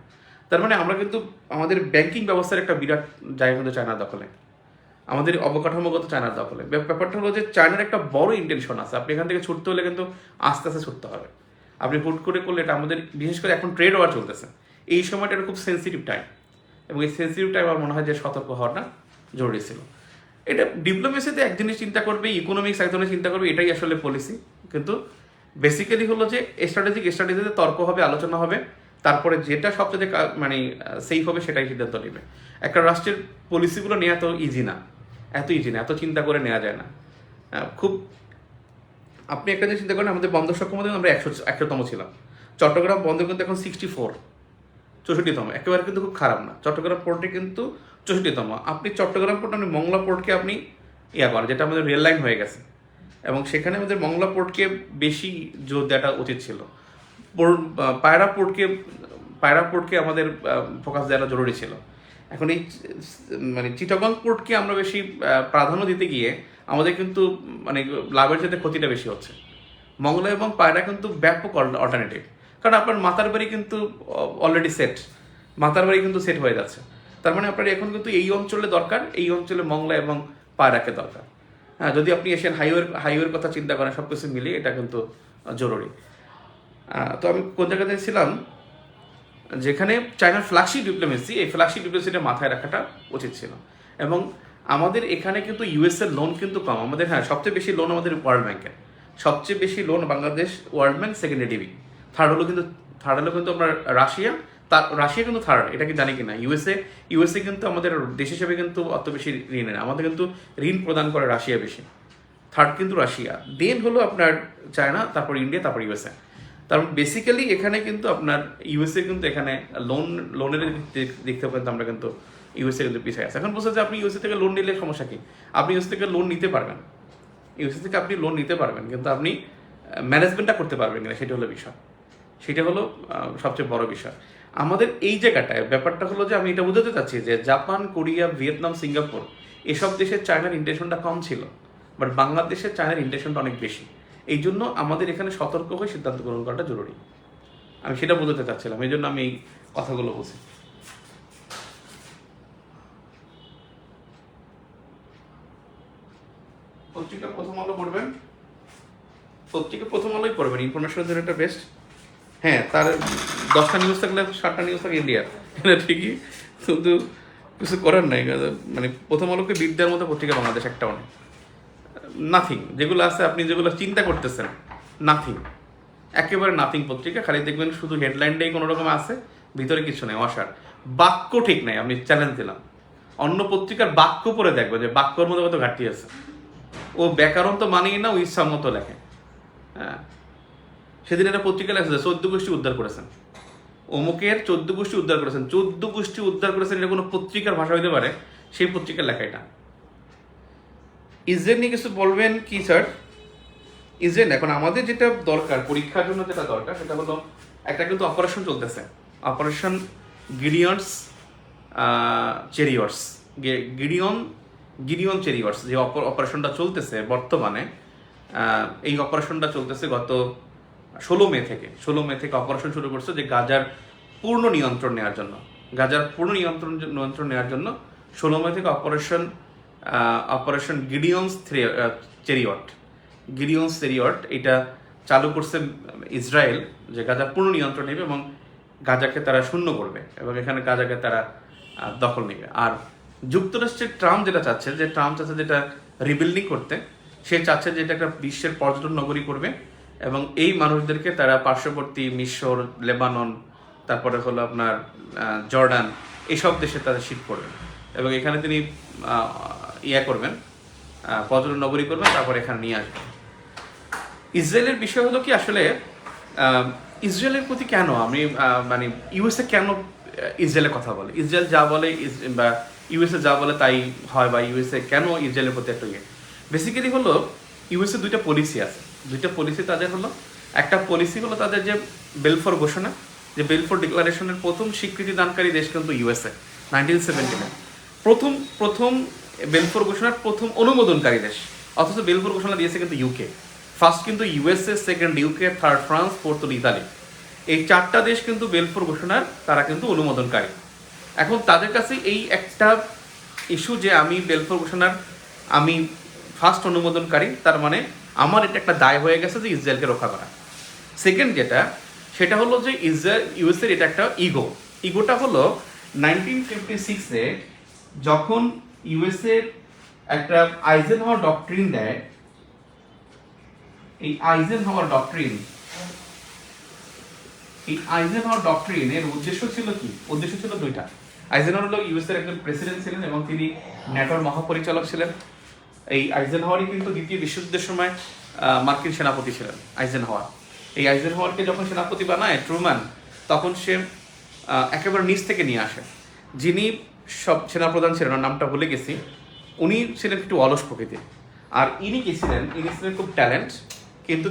তার মানে আমরা কিন্তু আমাদের ব্যাংকিং ব্যবস্থার একটা বিরাট জায়গা কিন্তু চায়নার দখলে, আমাদের অবকাঠামোগত চায়নার দখলে। ব্যাপারটা হলো যে চায়নার একটা বড় ইন্টেনশন আছে। আপনি এখান থেকে ছুটতে হলে কিন্তু আস্তে আস্তে ছুটতে হবে। আপনি হুট করে করলে এটা আমাদের, বিশেষ করে এখন ট্রেড ওয়ার চলতেছে, এই সময়টা একটা খুব সেন্সিটিভ টাইম, এবং এই সেন্সিটিভ টাইম আমার মনে হয় যে সতর্ক হওয়াটা জরুরি ছিল। এটা ডিপ্লোমেসিতে এক জিনিস চিন্তা করবে, ইকোনমিক্স এক ধরনের চিন্তা করবে, এটাই আসলে পলিসি। কিন্তু বেসিক্যালি হলো যে স্ট্র্যাটেজিতে তর্ক হবে, আলোচনা হবে, তারপরে যেটা সবচেয়ে মানে সেফ হবে সেটাই সিদ্ধান্ত নেবে। একটা রাষ্ট্রের পলিসিগুলো নেওয়া তো ইজি না, এত চিন্তা করে নেওয়া যায় না। খুব আপনি একটা জিনিস চিন্তা করেন, আমাদের বন্দর সক্ষমতা আমরা 100তম ছিলাম। চট্টগ্রাম বন্দর কিন্তু এখন 64তম, একেবারে কিন্তু খুব খারাপ না। চট্টগ্রাম পোর্টে কিন্তু 64তম। আপনি চট্টগ্রাম পোর্ট, আপনি মংলা পোর্টকে আপনি করেন, যেটা আমাদের রেল লাইন হয়ে গেছে, এবং সেখানে আমাদের মংলা পোর্টকে বেশি জোর দেওয়াটা উচিত ছিল। পায়রা পোর্টকে আমাদের ফোকাস দেওয়াটা জরুরি ছিল। এখন এই মানে চিটাগং পোর্টকে আমরা বেশি প্রাধান্য দিতে গিয়ে আমাদের কিন্তু মানে লাভের সাথে ক্ষতিটা বেশি হচ্ছে। মংলা এবং পায়রা কিন্তু ব্যাপক অল্টারনেটিভ, কারণ আপনার মাতার বাড়ি কিন্তু অলরেডি সেট হয়ে যাচ্ছে। তার মানে আপনার এখন কিন্তু এই অঞ্চলে দরকার, এই অঞ্চলে মংলা এবং পায়রাকে দরকার। হ্যাঁ, যদি আপনি এশিয়ান হাইওয়ের কথা চিন্তা করেন, সব কিছু মিলিয়ে এটা কিন্তু জরুরি। তো আমি কোন জায়গাতে ছিলাম, যেখানে চায়নার ফ্ল্যাগশিপ ডিপ্লোমেসি, এই ফ্ল্যাগশিপ ডিপ্লোমেসিটা মাথায় রাখাটা উচিত ছিল। এবং আমাদের এখানে কিন্তু ইউএসএর লোন কিন্তু কম। আমাদের সবচেয়ে বেশি লোন আমাদের ওয়ার্ল্ড ব্যাংকের, সবচেয়ে বেশি loan Bangladesh, world bank, second ADB, third হলো কিন্তু আমরা রাশিয়া কিন্তু থার্ড, এটা কি জানি কিনা। ইউএসএ কিন্তু আমাদের দেশ হিসেবে কিন্তু অত বেশি ঋণ নেই, আমাদের কিন্তু ঋণ প্রদান করে রাশিয়া বেশি। থার্ড কিন্তু রাশিয়া, দেন হলো আপনার চায়না, তারপর ইন্ডিয়া, তারপর ইউএসএ। তার বেসিক্যালি এখানে কিন্তু আপনার ইউএসএ কিন্তু এখানে লোনের দিক থেকে কিন্তু আমরা কিন্তু ইউএসএ কিন্তু পিছিয়ে আছে। এখন বলছে যে আপনি ইউএসএ থেকে লোন নিলে সমস্যা কি, আপনি ইউএসএ থেকে লোন নিতে পারবেন, কিন্তু আপনি ম্যানেজমেন্টটা করতে পারবেন কিনা, সেটা হলো সবচেয়ে বড় বিষয়। আমাদের এই জায়গাটায় ব্যাপারটা হলো যে আমি এটা বোঝাতে চাচ্ছি যে জাপান, কোরিয়া, ভিয়েতনাম, সিঙ্গাপুর এসব দেশের চায়নার ইন্টেনশনটা কম ছিল, বাট বাংলাদেশের চায়নার ইন্টেনশনটা অনেক বেশি। এই জন্য আমাদের এখানে সতর্ক হয়ে সিদ্ধান্ত গ্রহণ করাটা জরুরি। আমি সেটা বোঝাতে চাচ্ছিলাম, এই জন্য আমি এই কথাগুলো বলছি। পত্রিকা প্রথম আলো পড়বেন, পত্রিকা প্রথম আলোই পড়বেন, ইনফরমেশনের জন্য এটা বেস্ট। হ্যাঁ, তার 10টা নিউজ থাকলে 7টা নিউজ থাকে ইন্ডিয়ার, এটা ঠিকই, কিন্তু কিছু করার নাই। মানে প্রথম আলোকে বিট দেওয়ার মতো পত্রিকা বাংলাদেশ একটাও নেই, নাথিং। যেগুলো আছে আপনি যেগুলো চিন্তা করতেছেন, নাথিং, একেবারে নাথিং পত্রিকা। খালি দেখবেন শুধু হেডলাইনটাই কোনো রকম আছে, ভিতরে কিছু নেই, অসার। বাক্য ঠিক নাই, আমি চ্যালেঞ্জ দিলাম। অন্য পত্রিকার বাক্য পড়ে দেখবো যে বাক্যর মধ্যে কত ঘাটতি আছে। ও ব্যাকরণ তো মানেই না, ও ইচ্ছা মতো লেখে। হ্যাঁ, সেদিন একটা পত্রিকা লেখছে 14 গোষ্ঠী উদ্ধার করেছেন, অমুকের 14 গোষ্ঠী উদ্ধার করেছেন। 14 গোষ্ঠী উদ্ধার করেছেন, এটা কোনো পত্রিকার ভাষা হইতে পারে? সেই পত্রিকার লেখা এটা। ইসরায়েল নিয়ে কিছু বলবেন কি স্যার? ইসরায়েল এখন আমাদের যেটা দরকার, পরীক্ষার জন্য যেটা দরকার, সেটা হলো একটা কিন্তু অপারেশন চলতেছে, অপারেশন গিডিয়ন্স চেরিয়র্স, গিডিয়ন চেরিয়র্স, যে অপারেশনটা চলতেছে বর্তমানে। এই অপারেশনটা চলতেছে গত 16 মে থেকে অপারেশন শুরু করছে, যে গাজার পূর্ণ নিয়ন্ত্রণ নেওয়ার জন্য। গাজার পূর্ণ নিয়ন্ত্রণ নেওয়ার জন্য 16 মে থেকে অপারেশন গিডিয়ন্স চেরিয়ট এটা চালু করছে ইসরায়েল, যে গাজা পূর্ণ নিয়ন্ত্রণ নেবে এবং গাজাকে তারা শূন্য করবে এবং এখানে গাজাকে তারা দখল নেবে। আর যুক্তরাষ্ট্রের ট্রাম্প যেটা চাচ্ছে, যেটা রিবিল্ডিং করতে, সে চাচ্ছে যে এটা একটা বিশ্বের পর্যটন নগরী করবে এবং এই মানুষদেরকে তারা পার্শ্ববর্তী মিশর, লেবানন, তারপরে হলো আপনার জর্ডান, এইসব দেশে তাদের শিফট করবেন এবং এখানে তিনি করবেন, পর্যটন নগরী করবেন, তারপর এখানে নিয়ে আসবেন। ইসরায়েলের বিষয় হলো কি, আসলে ইসরায়েলের প্রতি কেন আমি মানে ইউএসএ কেন ইসরায়েলের কথা বলে, ইসরায়েল যা বলে বা ইউএসএ যা বলে তাই হয়, বা ইউএসএ কেন ইসরায়েলের প্রতি একটা বেসিক্যালি হলো ইউএসএ দুইটা পলিসি আছে। দুইটা পলিসি তাদের হলো, একটা পলিসি হলো তাদের যে বেলফোর ঘোষণা, যে বেলফোর ডিক্লারেশনের প্রথম স্বীকৃতি দানকারী দেশ কিন্তু ইউএসএ, 1979 প্রথম বেলফোর ঘোষণার প্রথম অনুমোদনকারী দেশ। অথচ বেলফোর ঘোষণা দিয়েছে কিন্তু ইউকে, ফার্স্ট কিন্তু USA, second UK, third France, fourth Italy. এই 4টা দেশ কিন্তু বেলফোর ঘোষণার তারা কিন্তু অনুমোদনকারী। এখন তাদের কাছে এই একটা ইস্যু যে আমি বেলফোর ঘোষণার আমি ফার্স্ট অনুমোদনকারী, তার মানে আমার এটা একটা দায় হয়ে গেছে যে ইসরায়েলকে রক্ষা করা। সেকেন্ড যেটা, সেটা হলো যে ইউএসএর এটা একটা ইগোটা হলো 1956-এ যখন ইউএসএ একটা আইজেনহাওয়ার ডক্ট্রিন দেয়। এই আইজেনহাওয়ার ডক্ট্রিনের উদ্দেশ্য ছিল কি? উদ্দেশ্য ছিল দুইটা। আইজেনহাওয়ার হলো ইউএসএর একজন প্রেসিডেন্ট ছিলেন এবং তিনি ন্যাটোর মহাপরিচালক ছিলেন। এই আইজেনহাওয়ারই কিন্তু দ্বিতীয় বিশ্বযুদ্ধের সময় মার্কিন সেনাপতি ছিলেন আইজেনহাওয়ার। এই আইজেনহাওয়ারকে যখন সেনাপতি বানায় ট্রুম্যান, তখন সে একেবারে নিচ থেকে নিয়ে আসে। যিনি সব সেনাপ্রধান ছিলেন, নামটা ভুলে গেছি, উনি ছিলেন একটু অলস প্রকৃতির। আর ইনি কি ছিলেন? ইনি ছিলেন খুব ট্যালেন্ট, কিন্তু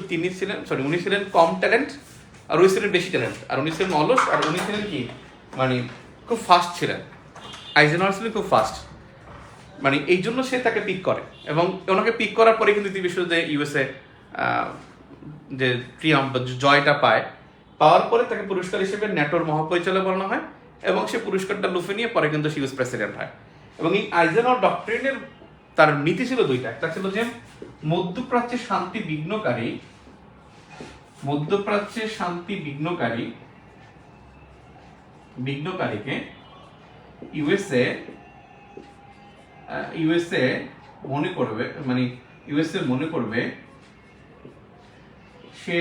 উনি ছিলেন কম ট্যালেন্ট, আর উনি ছিলেন বেশি ট্যালেন্ট। আর উনি ছিলেন অলস, আর উনি ছিলেন কি মানে খুব ফাস্ট ছিলেন। আইজেনহাওয়ার ছিলেন খুব ফাস্ট, মানে এই জন্য সে তাকে পিক করে এবং ওনাকে পিক করার পরে কিন্তু দ্বিতীয় বিশ্বযুদ্ধে ইউএসএ যে জয়টা পাওয়ার পরে তাকে পুরস্কার হিসেবে ন্যাটোর মহাপরিচালক বানানো হয় এবং সে পুরস্কারটা লুফে নিয়ে পরে কিন্তু ইউএস প্রেসিডেন্ট হয়। এবং এই আইজেনহাওয়ার ডক্ট্রিনের তার নীতি ছিল দুইটা। একটা ছিল যে মধ্যপ্রাচ্যের শান্তি বিঘ্নকারীকে ইউএসএ মনে করবে সে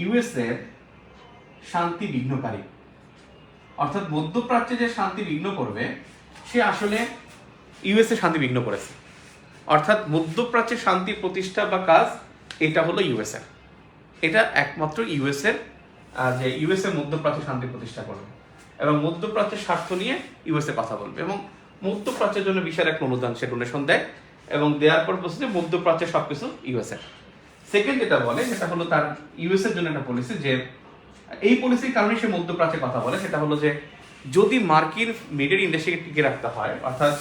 ইউএসএ শান্তি বিঘ্নকারী, অর্থাৎ মধ্যপ্রাচ্যে যে শান্তি বিঘ্ন করবে সে আসলে ইউএসএ শান্তি বিঘ্ন করেছে। অর্থাৎ মধ্যপ্রাচ্যে শান্তি প্রতিষ্ঠা বা কাজ, এটা হলো ইউএসএ। এটা একমাত্র ইউএসএ মধ্যপ্রাচ্যে শান্তি প্রতিষ্ঠা করবে এবং মধ্যপ্রাচ্যের স্বার্থ নিয়ে ইউএসএ কথা বলবে এবং মধ্যপ্রাচ্যের জন্য বিশাল একটা অনুদান সে ডোনেশন দেয় এবং দেওয়ার পর বলছে যে মধ্যপ্রাচ্যের সবকিছু ইউএসএ। সেকেন্ড যেটা বলে, সেটা হলো তার ইউএসএর জন্য একটা পলিসি যে এই পলিসির কারণে সে মধ্যপ্রাচ্যের কথা বলে, সেটা হলো যে যদি মার্কিন মিলিটারি ইন্ডাস্ট্রিকে টিকে রাখতে হয়, অর্থাৎ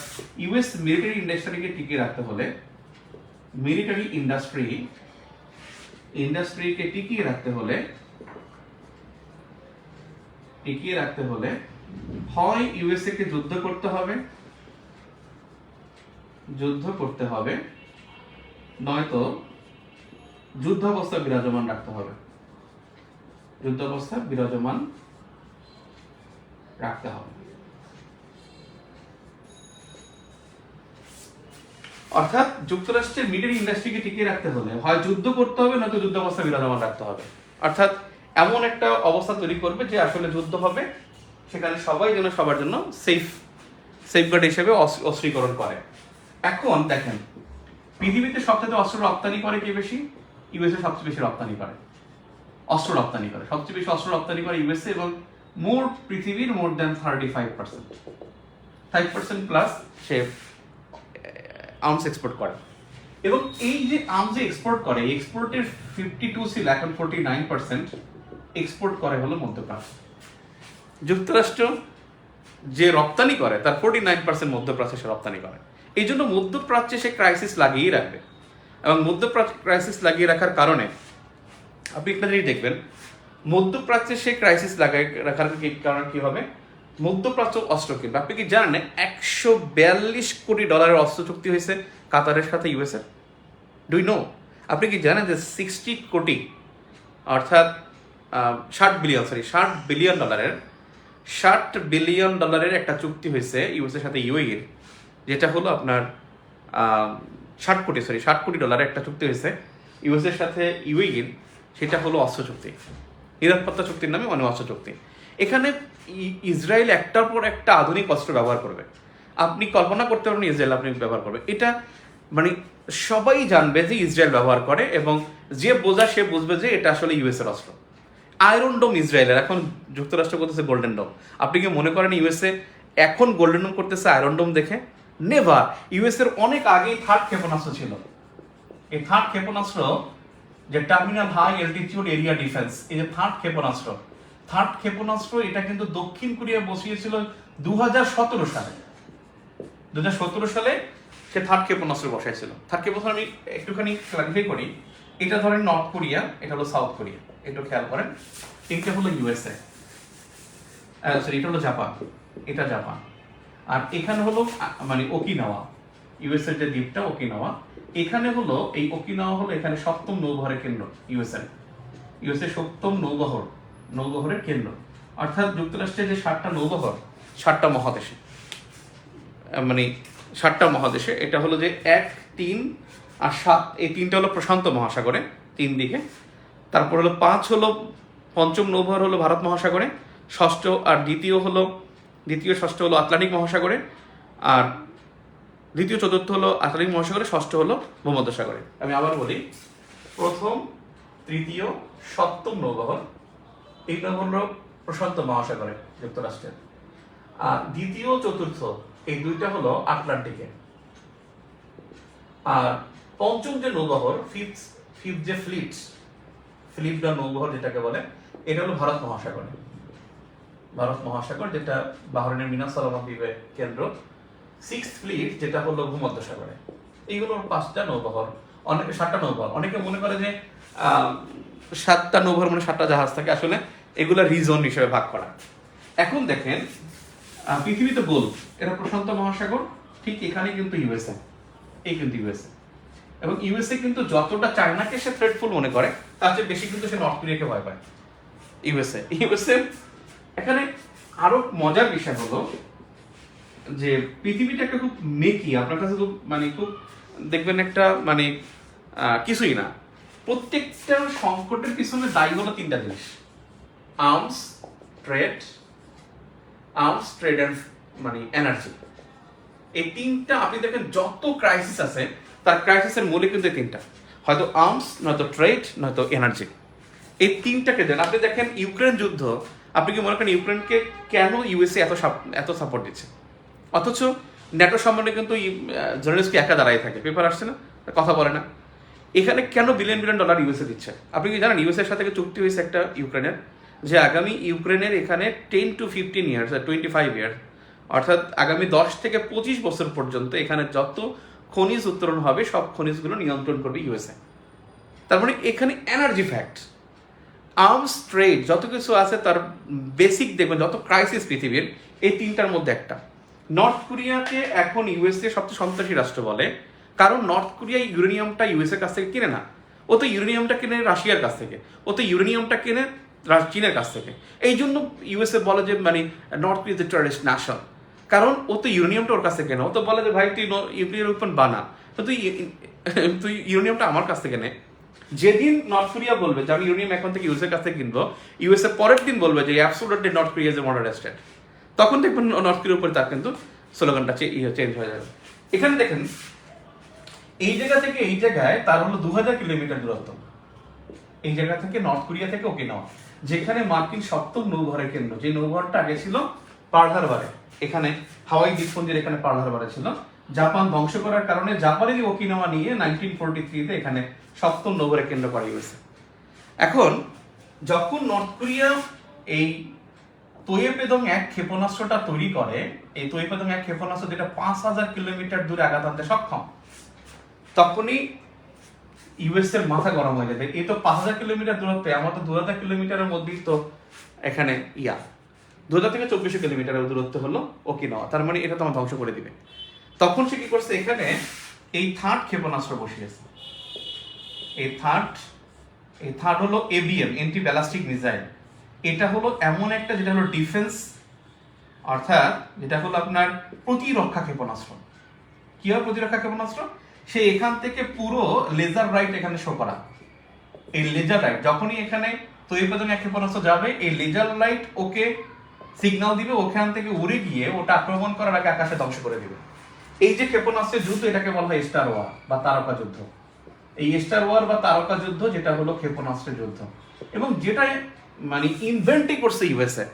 ইউএস মিলিটারি ইন্ডাস্ট্রিকে টিকে রাখতে হলে, মিলিটারি ইন্ডাস্ট্রিকে টিকিয়ে রাখতে হলে হয় ইউএসএ কে যুদ্ধ করতে হবে নয়তো যুদ্ধাবস্থা বিরাজমান রাখতে হবে। অর্থাৎ যুক্তরাষ্ট্রের মিলিটারি ইন্ডাস্ট্রিকে টিকিয়ে রাখতে হলে হয় যুদ্ধ করতে হবে নয়তো যুদ্ধাবস্থা বিরাজমান রাখতে হবে। অর্থাৎ এমন একটা অবস্থা তৈরি করবে যে আসলে যুদ্ধ হবে, সেখানে সবাই যেন সবার জন্য সেফগার্ড হিসেবে অস্ত্রীকরণ করে। এখন দেখেন, পৃথিবীতে সবচেয়ে অস্ত্র রপ্তানি করে কে বেশি? ইউএসএ সবচেয়ে বেশি অস্ত্র রপ্তানি করে সবচেয়ে বেশি অস্ত্র রপ্তানি করে ইউএসএ, এবং পৃথিবীর মোর দ্যান 5% প্লাস সে আর্মস এক্সপোর্ট করে। এবং এই যে আর্মস এক্সপোর্ট করে, এক্সপোর্টের 52 ছিল, এখন 49% এক্সপোর্ট করে হলো মধ্যপ্রাচ্য। যুক্তরাষ্ট্র যে রপ্তানি করে তার 49% মধ্যপ্রাচ্যে সে রপ্তানি করে। এই জন্য মধ্যপ্রাচ্যে সে ক্রাইসিস লাগিয়েই রাখবে, এবং মধ্যপ্রাচ্যে ক্রাইসিস লাগিয়ে রাখার কারণে আপনি একটা জিনিস দেখবেন, মধ্যপ্রাচ্যে সে ক্রাইসিস রাখার কারণে কি হবে? মধ্যপ্রাচ্য অস্ত্র কিনবে। আপনি কি জানেন $142 কোটি অস্ত্র চুক্তি হয়েছে কাতারের সাথে ইউএসএ? Do you know? আপনি কি জানেন যে 60 কোটি অর্থাৎ $60 বিলিয়ন একটা চুক্তি হয়েছে ইউএসএর সাথে ইউএইর, যেটা হলো আপনার $60 কোটি একটা চুক্তি হয়েছে ইউএসএর সাথে ইউএইর, সেটা হলো অস্ত্র চুক্তি, নিরাপত্তা চুক্তির নামে অস্ত্র চুক্তি। এখানে ইসরায়েল একটার পর একটা আধুনিক অস্ত্র ব্যবহার করবে। আপনি কল্পনা করতে পারবেন ইসরায়েল আপনি ব্যবহার করবে, এটা মানে সবাই জানবে যে ইসরায়েল ব্যবহার করে, এবং যে বোঝা সে বুঝবে যে এটা আসলে ইউএস এর অস্ত্র। আয়রন ডোম ইসরায়েলের, এখন যুক্তরাষ্ট্র করতেছে গোল্ডেন ডোম। আপনি কি মনে করেন ইউএসএ এখন গোল্ডেন ডোম করতেছে আয়রন ডোম দেখে? নেভার। ইউএস এর অনেক আগেই থার্ড ক্ষেপণাস্ত্র ছিল। এই থার্ড ক্ষেপণাস্ত্র যে terminal high altitude area defence, এই যে থার্ড ক্ষেপণাস্ত্র এটা কিন্তু দক্ষিণ কোরিয়া বসিয়েছিল 2017 সালে। 2017 সালে সে থার্ড ক্ষেপণাস্ত্র বসাইছিল। থার্ড ক্ষেপণাস্ত্র আমি একটুখানি ক্লারিফাই করি, এটা ধরেন নর্থ কোরিয়া, এটা হলো সাউথ কোরিয়া, একটু খেয়াল করেন। এটা হলো ইউএসএ, এটা হলো জাপান, এটা জাপান, আর এখানে হলো মানে ওকিনাওয়া, ইউএসএ যে দ্বীপটা ওকিনাওয়া, এখানে হলো এই ওকিনাওয়া হলো এখানে 7ম নৌবহরের কেন্দ্র। ইউএসএ 7ম নৌবহরের কেন্দ্র। অর্থাৎ যুক্তরাষ্ট্রের যে 7টা নৌবহর 7টা মহাদেশে, মানে 7টা মহাদেশে, এটা হলো যে 1, 3 আর 7, এই 3টা হলো প্রশান্ত মহাসাগরে 3 দিকে, তারপর হলো 5 হলো 5ম নৌবহর হলো ভারত মহাসাগরে, 6ষ্ঠ আর দ্বিতীয় 6ষ্ঠ হলো আটলান্টিক মহাসাগরে, আর দ্বিতীয় 4র্থ হলো আটলান্টিক মহাসাগরে, 6ষ্ঠ হলো ভূমধ্যসাগরে। আমি আবার বলি, 1ম, 3য়, 7ম নৌবহর, এই হলো প্রশান্ত মহাসাগরে যুক্তরাষ্ট্রের, আর 2য়, 4র্থ এই 2টা হলো আটলান্টিকে, আর 5ম যে নৌবহর, ফিফথ যে ফ্লিট বা নৌবহর যেটাকে বলে, এটা হলো ভারত মহাসাগর, যেটা বাহরাইনের মিনাস সালামা দ্বীপের কেন্দ্র। 6th ফ্লিট যেটা হলো ভূমধ্যসাগরে। এইগুলো 5টা নৌবহর, 7টা নৌবহর। অনেকে মনে করে যে 7টা নৌবহর মানে 7টা জাহাজ থাকে, আসলে এগুলো রিজন হিসেবে ভাগ করা। এখন দেখেন, পৃথিবীতে গোল, এটা প্রশান্ত মহাসাগর, ঠিক এখানে কিন্তু ইউএসএ, এবং ইউএসএ কিন্তু যতটা চায়নাকে সে থ্রেটফুল মনে করে, তার চেয়ে বেশি কিন্তু সে নর্থ কোরিয়াকে ভয় পায়। ইউএসএ এখানে আরো মজার বিষয় হলো যে পৃথিবীটা একটা খুব মেকি, আপনার কাছে খুব খুব দেখবেন একটা কিছুই না, প্রত্যেকটা সংকটের পিছনে দায়ী হলো 3টা জিনিস: আর্মস, ট্রেড অ্যান্ড এনার্জি। এই 3টা আপনি দেখেন যত ক্রাইসিস আছে, তার ক্রাইসিসের মূলে কিন্তু এই 3টা, হয়তো আর্মস, নয়তো ট্রেড, নয়তো এনার্জি। এই 3টাকে দেন। আপনি দেখেন ইউক্রেন যুদ্ধ, আপনি কি মনে করেন ইউক্রেনকে কেন ইউএসএ এত সাপোর্ট দিচ্ছে? অথচ ন্যাটো সম্বন্ধে কিন্তু জেলেনস্কি একা দাঁড়াই থাকে, পেপার আসছে না, কথা বলে না। এখানে কেন $বিলিয়ন ইউএসএ দিচ্ছে? আপনি কি জানেন ইউএসএর সাথে চুক্তি হয়েছে একটা ইউক্রেনের, যে আগামী ইউক্রেনের এখানে 10 to 15 ইয়ার্স 25 ইয়ার্স, অর্থাৎ আগামী 10 থেকে 25 বছর পর্যন্ত এখানে যত খনিজ উত্তোলন হবে সব খনিজগুলো নিয়ন্ত্রণ করবে ইউএসএ। তার মানে এখানে এনার্জি ফ্যাক্ট, আর্মস ট্রেড, যত কিছু আছে তার বেসিক দেখবেন, যত ক্রাইসিস পৃথিবীর, এই তিনটার মধ্যে একটা। নর্থ কোরিয়াকে এখন ইউএসএ সবচেয়ে সন্ত্রাসী রাষ্ট্র বলে, কারণ নর্থ কোরিয়া ইউরেনিয়ামটা ইউএসএর কাছ থেকে কিনে না, ও তো ইউরেনিয়ামটা কিনে রাশিয়ার কাছ থেকে, ও তো ইউরেনিয়ামটা কিনে চীনের কাছ থেকে। এই জন্য ইউএসএ বলে যে মানে নর্থ কোরিয়া যে টেররিস্ট ন্যাশন, কারণ ও তো ইউরেনিয়ামটা ওর কাছ থেকে কেনে। ও তো বলে যে ভাই তুই নিউক্লিয়ার ওয়েপন বানা, তো তুই ইউরেনিয়ামটা আমার কাছ থেকে নে। যেদিন নর্থ কোরিয়া বলবে যে আমি ইউরেনিয়াম এখন থেকে ইউএসএর কাছ থেকে কিনবো, ইউএসএ পরের দিন বলবে যে absolutely north Korea is a moderate state, তখন দেখবেন নর্থ কোরিয়ার উপরে তার কিন্তু স্লোগানটা চেঞ্জ হয়ে যাবে। এখানে দেখেন এই জায়গা থেকে এই জায়গায় তার হলো 2000 কিলোমিটার দূরত্ব, এই জায়গা থেকে নর্থ কোরিয়া থেকে ওকিনাওয়া, যেখানে মার্কিন সপ্তম নৌবহরের কেন্দ্র। যে নৌবহরটা আগে ছিল পার্ল হারবারে, এখানে হাওয়াই দ্বীপপুঞ্জের এখানে পার্ল হারবারে ছিল। জাপান ধ্বংস করার কারণে জাপানেরই ওকিনাওয়া নিয়ে 1943-তে এখানে সপ্তম নৌবহরের কেন্দ্র করা হয়েছে। এখন যখন নর্থ কোরিয়া এই তোয়েপেদং 1 ক্ষেপণাস্ত্রটা তৈরি করে, এই তোয়েপেদং 1 ক্ষেপণাস্ত্র যেটা 5000 কিলোমিটার দূরে আঘাত আনতে সক্ষম, তখনই ইউএস এর মাথা গরম হয়ে যাবে। এই তো 5000 কিলোমিটার দূরত্বে, আমার তো 2000 কিলোমিটারের মধ্যেই তো এখানে 2000 থেকে 2400 কিলোমিটারের দূরত্ব হলো ওকিনাওয়া, তার মানে এটা তো আমার ধ্বংস করে দিবে। তখন সে কি করছে, এখানে এই থার্ড ক্ষেপণাস্ত্র বসিয়েছে। এই থার্ড হলো এবিএম, এন্টি ব্যালাস্টিক মিসাইল। এটা হলো এমন একটা যেটা হলো ডিফেন্স, অর্থাৎ যেটা হলো আপনার প্রতিরক্ষা ক্ষেপণাস্ত্র। কি হয় প্রতিরক্ষা ক্ষেপণাস্ত্র? সে এখান থেকে পুরো লেজার রাইট এখানে শো করা। এই লেজার রাইট যখনই এখানে তৈরিপদন এক ক্ষেপণাস্ত্র যাবে, এই লেজার লাইট ওকে সিগন্যাল দিবে, ওখান থেকে উড়ে গিয়ে ওটা আক্রমণ করার আগে আকাশে ধ্বংস করে দিবে। এই যে ক্ষেপণাস্ত্রের যুদ্ধ, এটাকে বলা হয় স্টার ওয়ার বা তারকা যুদ্ধ। এই স্টার ওয়ার বা তারকা যুদ্ধ যেটা হলো ক্ষেপণাস্ত্রের যুদ্ধ, এবং যেটা মানে ইনভেন্টই করছে ইউএসএ।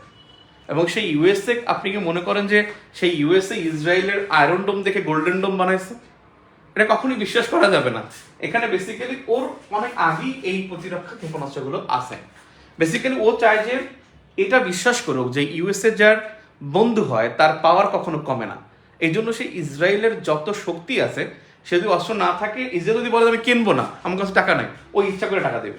এবং সেই ইউএসএ, আপনি কি মনে করেন যে সেই ইউএসএ ইসরায়েলের আয়রন ডোম দেখে গোল্ডেন ডোম বানাইছে? এটা কখনোই বিশ্বাস করা যাবে না। এখানে বেসিক্যালি ওর অনেক আগেই এই প্রতিরক্ষা ক্ষেপণাস্ত্রগুলো আছে। বেসিক্যালি ও চায় যে এটা বিশ্বাস করুক যে ইউএসএ যার বন্ধু হয় তার পাওয়ার কখনো কমে না। এই জন্য সে ইসরায়েলের যত শক্তি আছে, সে যদি অস্ত্র না থাকে, ইসরায়েল যদি বলে আমি কিনবো না, আমার কাছে টাকা নাই, ও ইচ্ছা করে টাকা দেবে।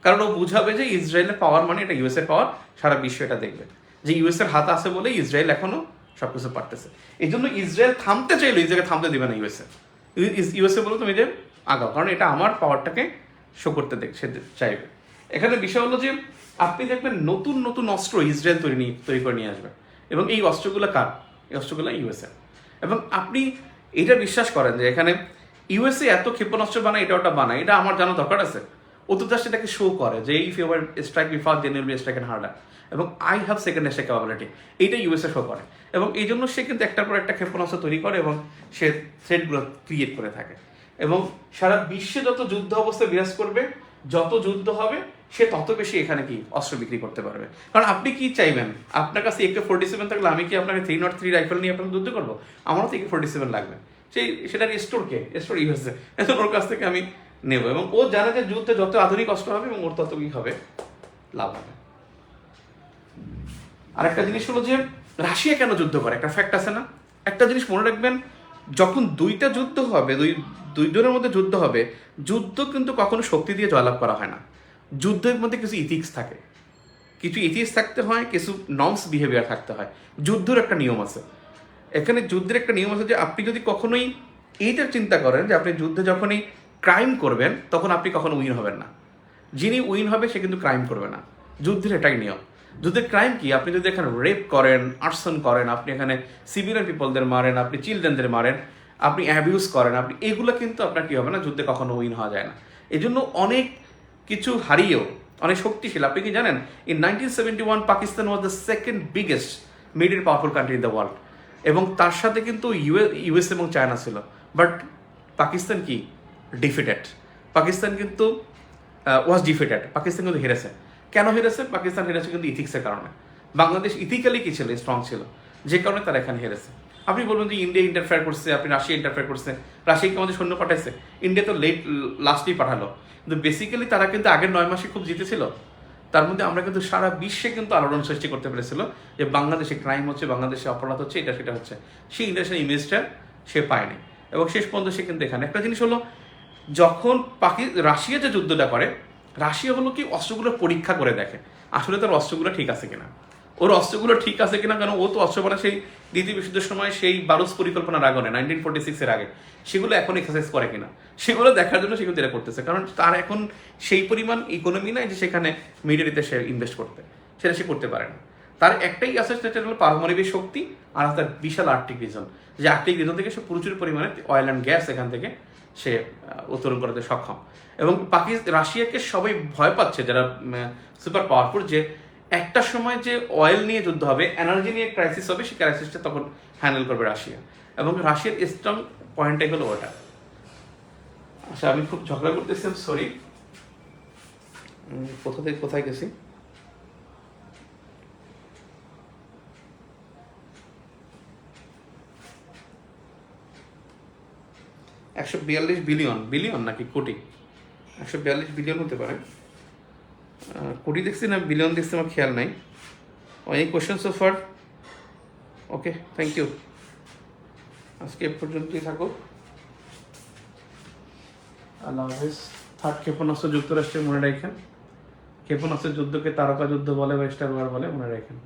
কারণ ও বুঝাবে যে ইসরায়েলের পাওয়ার মানে এটা ইউএসএর পাওয়ার, সারা বিশ্ব এটা দেখবে যে ইউএসএর হাত আছে বলে ইসরায়েল এখনো সবকিছু পারতেছে। এই জন্য ইসরায়েল থামতে চাইলো, ইসরায়েল থামতে দিবে না ইউএসএ বলো তুমি যে আগাও, কারণ এটা আমার পাওয়ারটাকে শো করতে সে চাইবে। এখানে বিষয় হলো যে আপনি দেখবেন নতুন নতুন অস্ত্র ইসরায়েল তৈরি করে নিয়ে আসবে, এবং এই অস্ত্রগুলো কার? এই অস্ত্রগুলো ইউএসএ। এবং আপনি এটা বিশ্বাস করেন যে এখানে ইউএসএ এত ক্ষেপণাস্ত্র বানায়, এটা ওটা বানায়, এটা আমার জানা দরকার আছে? ও তো জাস্ট এটাকে শো করে যে if you are strike me first then you will strike harder, এবং I have second strike capability, এইটা ইউএসএ শো করে। এবং এই জন্য সে কিন্তু একটার পর একটা ক্ষেপণাস্ত্র তৈরি করে এবং সে থ্রেটগুলো ক্রিয়েট করে থাকে। এবং সারা বিশ্বে যত যুদ্ধ অবস্থা বিরাজ করবে, যত যুদ্ধ হবে, সে তত বেশি এখানে কি অস্ত্র বিক্রি করতে পারবে। কারণ আপনি কি চাইবেন? আপনার কাছে AK-47 থাকলে আমি কি আপনাকে 303 রাইফেল নিয়ে আপনাকে যুদ্ধ করবো? আমারও তো AK-47 লাগবে। সেটার স্টোর ইউএসএ, এখন ওর কাছ থেকে আমি নেব। এবং ও জানে যে যুদ্ধে যত আধুনিক অস্ত্র হবে এবং ওর তত কি হবে, লাভ হবে। আরেকটা জিনিস হলো যে রাশিয়া কেন যুদ্ধ করে, একটা ফ্যাক্ট আছে না? একটা জিনিস মনে রাখবেন, যখন দুইটা যুদ্ধ হবে, দুইজনের মধ্যে যুদ্ধ হবে, যুদ্ধ কিন্তু কখনো শক্তি দিয়ে জয়লাভ করা হয় না। যুদ্ধের মধ্যে কিছু ইথিক্স থাকে, কিছু ইথিক্স থাকতে হয়, কিছু নর্মস বিহেভিয়ার থাকতে হয়। যুদ্ধের একটা নিয়ম আছে। এখানে যুদ্ধের একটা নিয়ম আছে যে আপনি যদি কখনোই এইটা চিন্তা করেন যে আপনি যুদ্ধে যখনই ক্রাইম করবেন, তখন আপনি কখনো উইন হবেন না। যিনি উইন হবে সে কিন্তু ক্রাইম করবে না। যুদ্ধের এটাই নিয়ম। যুদ্ধের ক্রাইম কি? আপনি যদি এখানে রেপ করেন, আর্সন করেন, আপনি এখানে সিভিলিয়ান পিপলদের মারেন, আপনি চিলড্রেনদের মারেন, আপনি অ্যাবিউজ করেন, আপনি এগুলো কিন্তু আপনার কি হবে না, যুদ্ধে কখনো উইন হওয়া যায় না। এই জন্য অনেক কিছু হারিয়েও অনেক শক্তিশীল। আপনি কি জানেন, in 1971 Pakistan was the second biggest middle powerful country in the world, এবং তার সাথে কিন্তু ইউএস এবং চায়না ছিল। বাট পাকিস্তান কি ডিফিটেড, পাকিস্তান কিন্তু ওয়াজ ডিফিটেড, পাকিস্তান কিন্তু হেরেছে। কেন হেরেছে? পাকিস্তান হেরেছে কিন্তু ইথিক্সের কারণে। বাংলাদেশ ইথিক্যালি কি ছিল, স্ট্রং ছিল, যে কারণে তারা এখানে হেরেছে। আপনি বলবেন যে ইন্ডিয়া ইন্টারফেয়ার করছে, আপনি রাশিয়া ইন্টারফেয়ার করছে, রাশিয়া কি আমাদের সৈন্য পাঠাইছে? ইন্ডিয়া তো লাস্টেই পাঠালো, কিন্তু বেসিক্যালি তারা কিন্তু আগের 9 মাসে খুব জিতেছিল। তার মধ্যে আমরা কিন্তু সারা বিশ্বে কিন্তু আলোড়ন সৃষ্টি করতে পেরেছিল যে বাংলাদেশে ক্রাইম হচ্ছে, বাংলাদেশে অপরাধ হচ্ছে, এটা সেটা হচ্ছে। সেই ইন্টারন্যাশনাল ইমেজটা সে পায়নি এবং শেষ পর্যন্ত সে কিন্তু এখানে একটা জিনিস হলো, যখন রাশিয়া যে যুদ্ধটা করে, রাশিয়া হলো কি অস্ত্রগুলো পরীক্ষা করে দেখে আসলে তার অস্ত্রগুলো ঠিক আছে কিনা, ওর অস্ত্রগুলো ঠিক আছে কিনা, কারণ ও তো অস্ত্র মানে সেই দ্বিতীয় বিশ্বযুদ্ধের সময় সেই বারুস পরিকল্পনার আগে 1946-এর আগে, সেগুলো এখন এক্সারসাইজ করে কিনা সেগুলো দেখার জন্য সেগুলো যেটা করতেছে, কারণ তার এখন সেই পরিমাণ ইকোনমি নাই যে সেখানে মিলিটারিতে সে ইনভেস্ট করতে, সেটা সে করতে পারে না। তার একটাই আছে, সেটা হলো পারমাণবিক শক্তি আর তার বিশাল আর্কটিক রিজন, যে আর্কটিক রিজন থেকে সে প্রচুর পরিমাণে অয়েল অ্যান্ড গ্যাস এখান থেকে সে উত্তোলন করাতে সক্ষম। এবং রাশিয়াকে সবাই ভয় পাচ্ছে যারা সুপার পাওয়ারফুল, যে একটা সময় যে অয়েল নিয়ে যুদ্ধ হবে, এনার্জি নিয়ে ক্রাইসিস হবে, সেই ক্রাইসিসটা তখন হ্যান্ডেল করবে রাশিয়া। এবং রাশিয়ার স্ট্রং পয়েন্টটাই হলো ওটা। আচ্ছা, আমি খুব ঝগড়া করতেছিলাম, সরি, কোথা থেকে কোথায় গেছি? $142 বিলিয়ন, বিলিয়ন নাকি কোটি? 142 বিলিয়ন হতে পারে, কোটি দেখছি না বিলিয়ন দেখছি আমার খেয়াল নাই। অনেক question so far. Okay, thank you, আজকে এ পর্যন্তই থাকো। আল্লাহ হাফেজ। থার্ড ক্ষেপণাস্ত্র যুক্তরাষ্ট্রে মনে রাখেন, ক্ষেপণাস্ত্রের যুদ্ধকে তারকা যুদ্ধ বলে বা স্টার ওয়ার বলে, মনে রাখেন।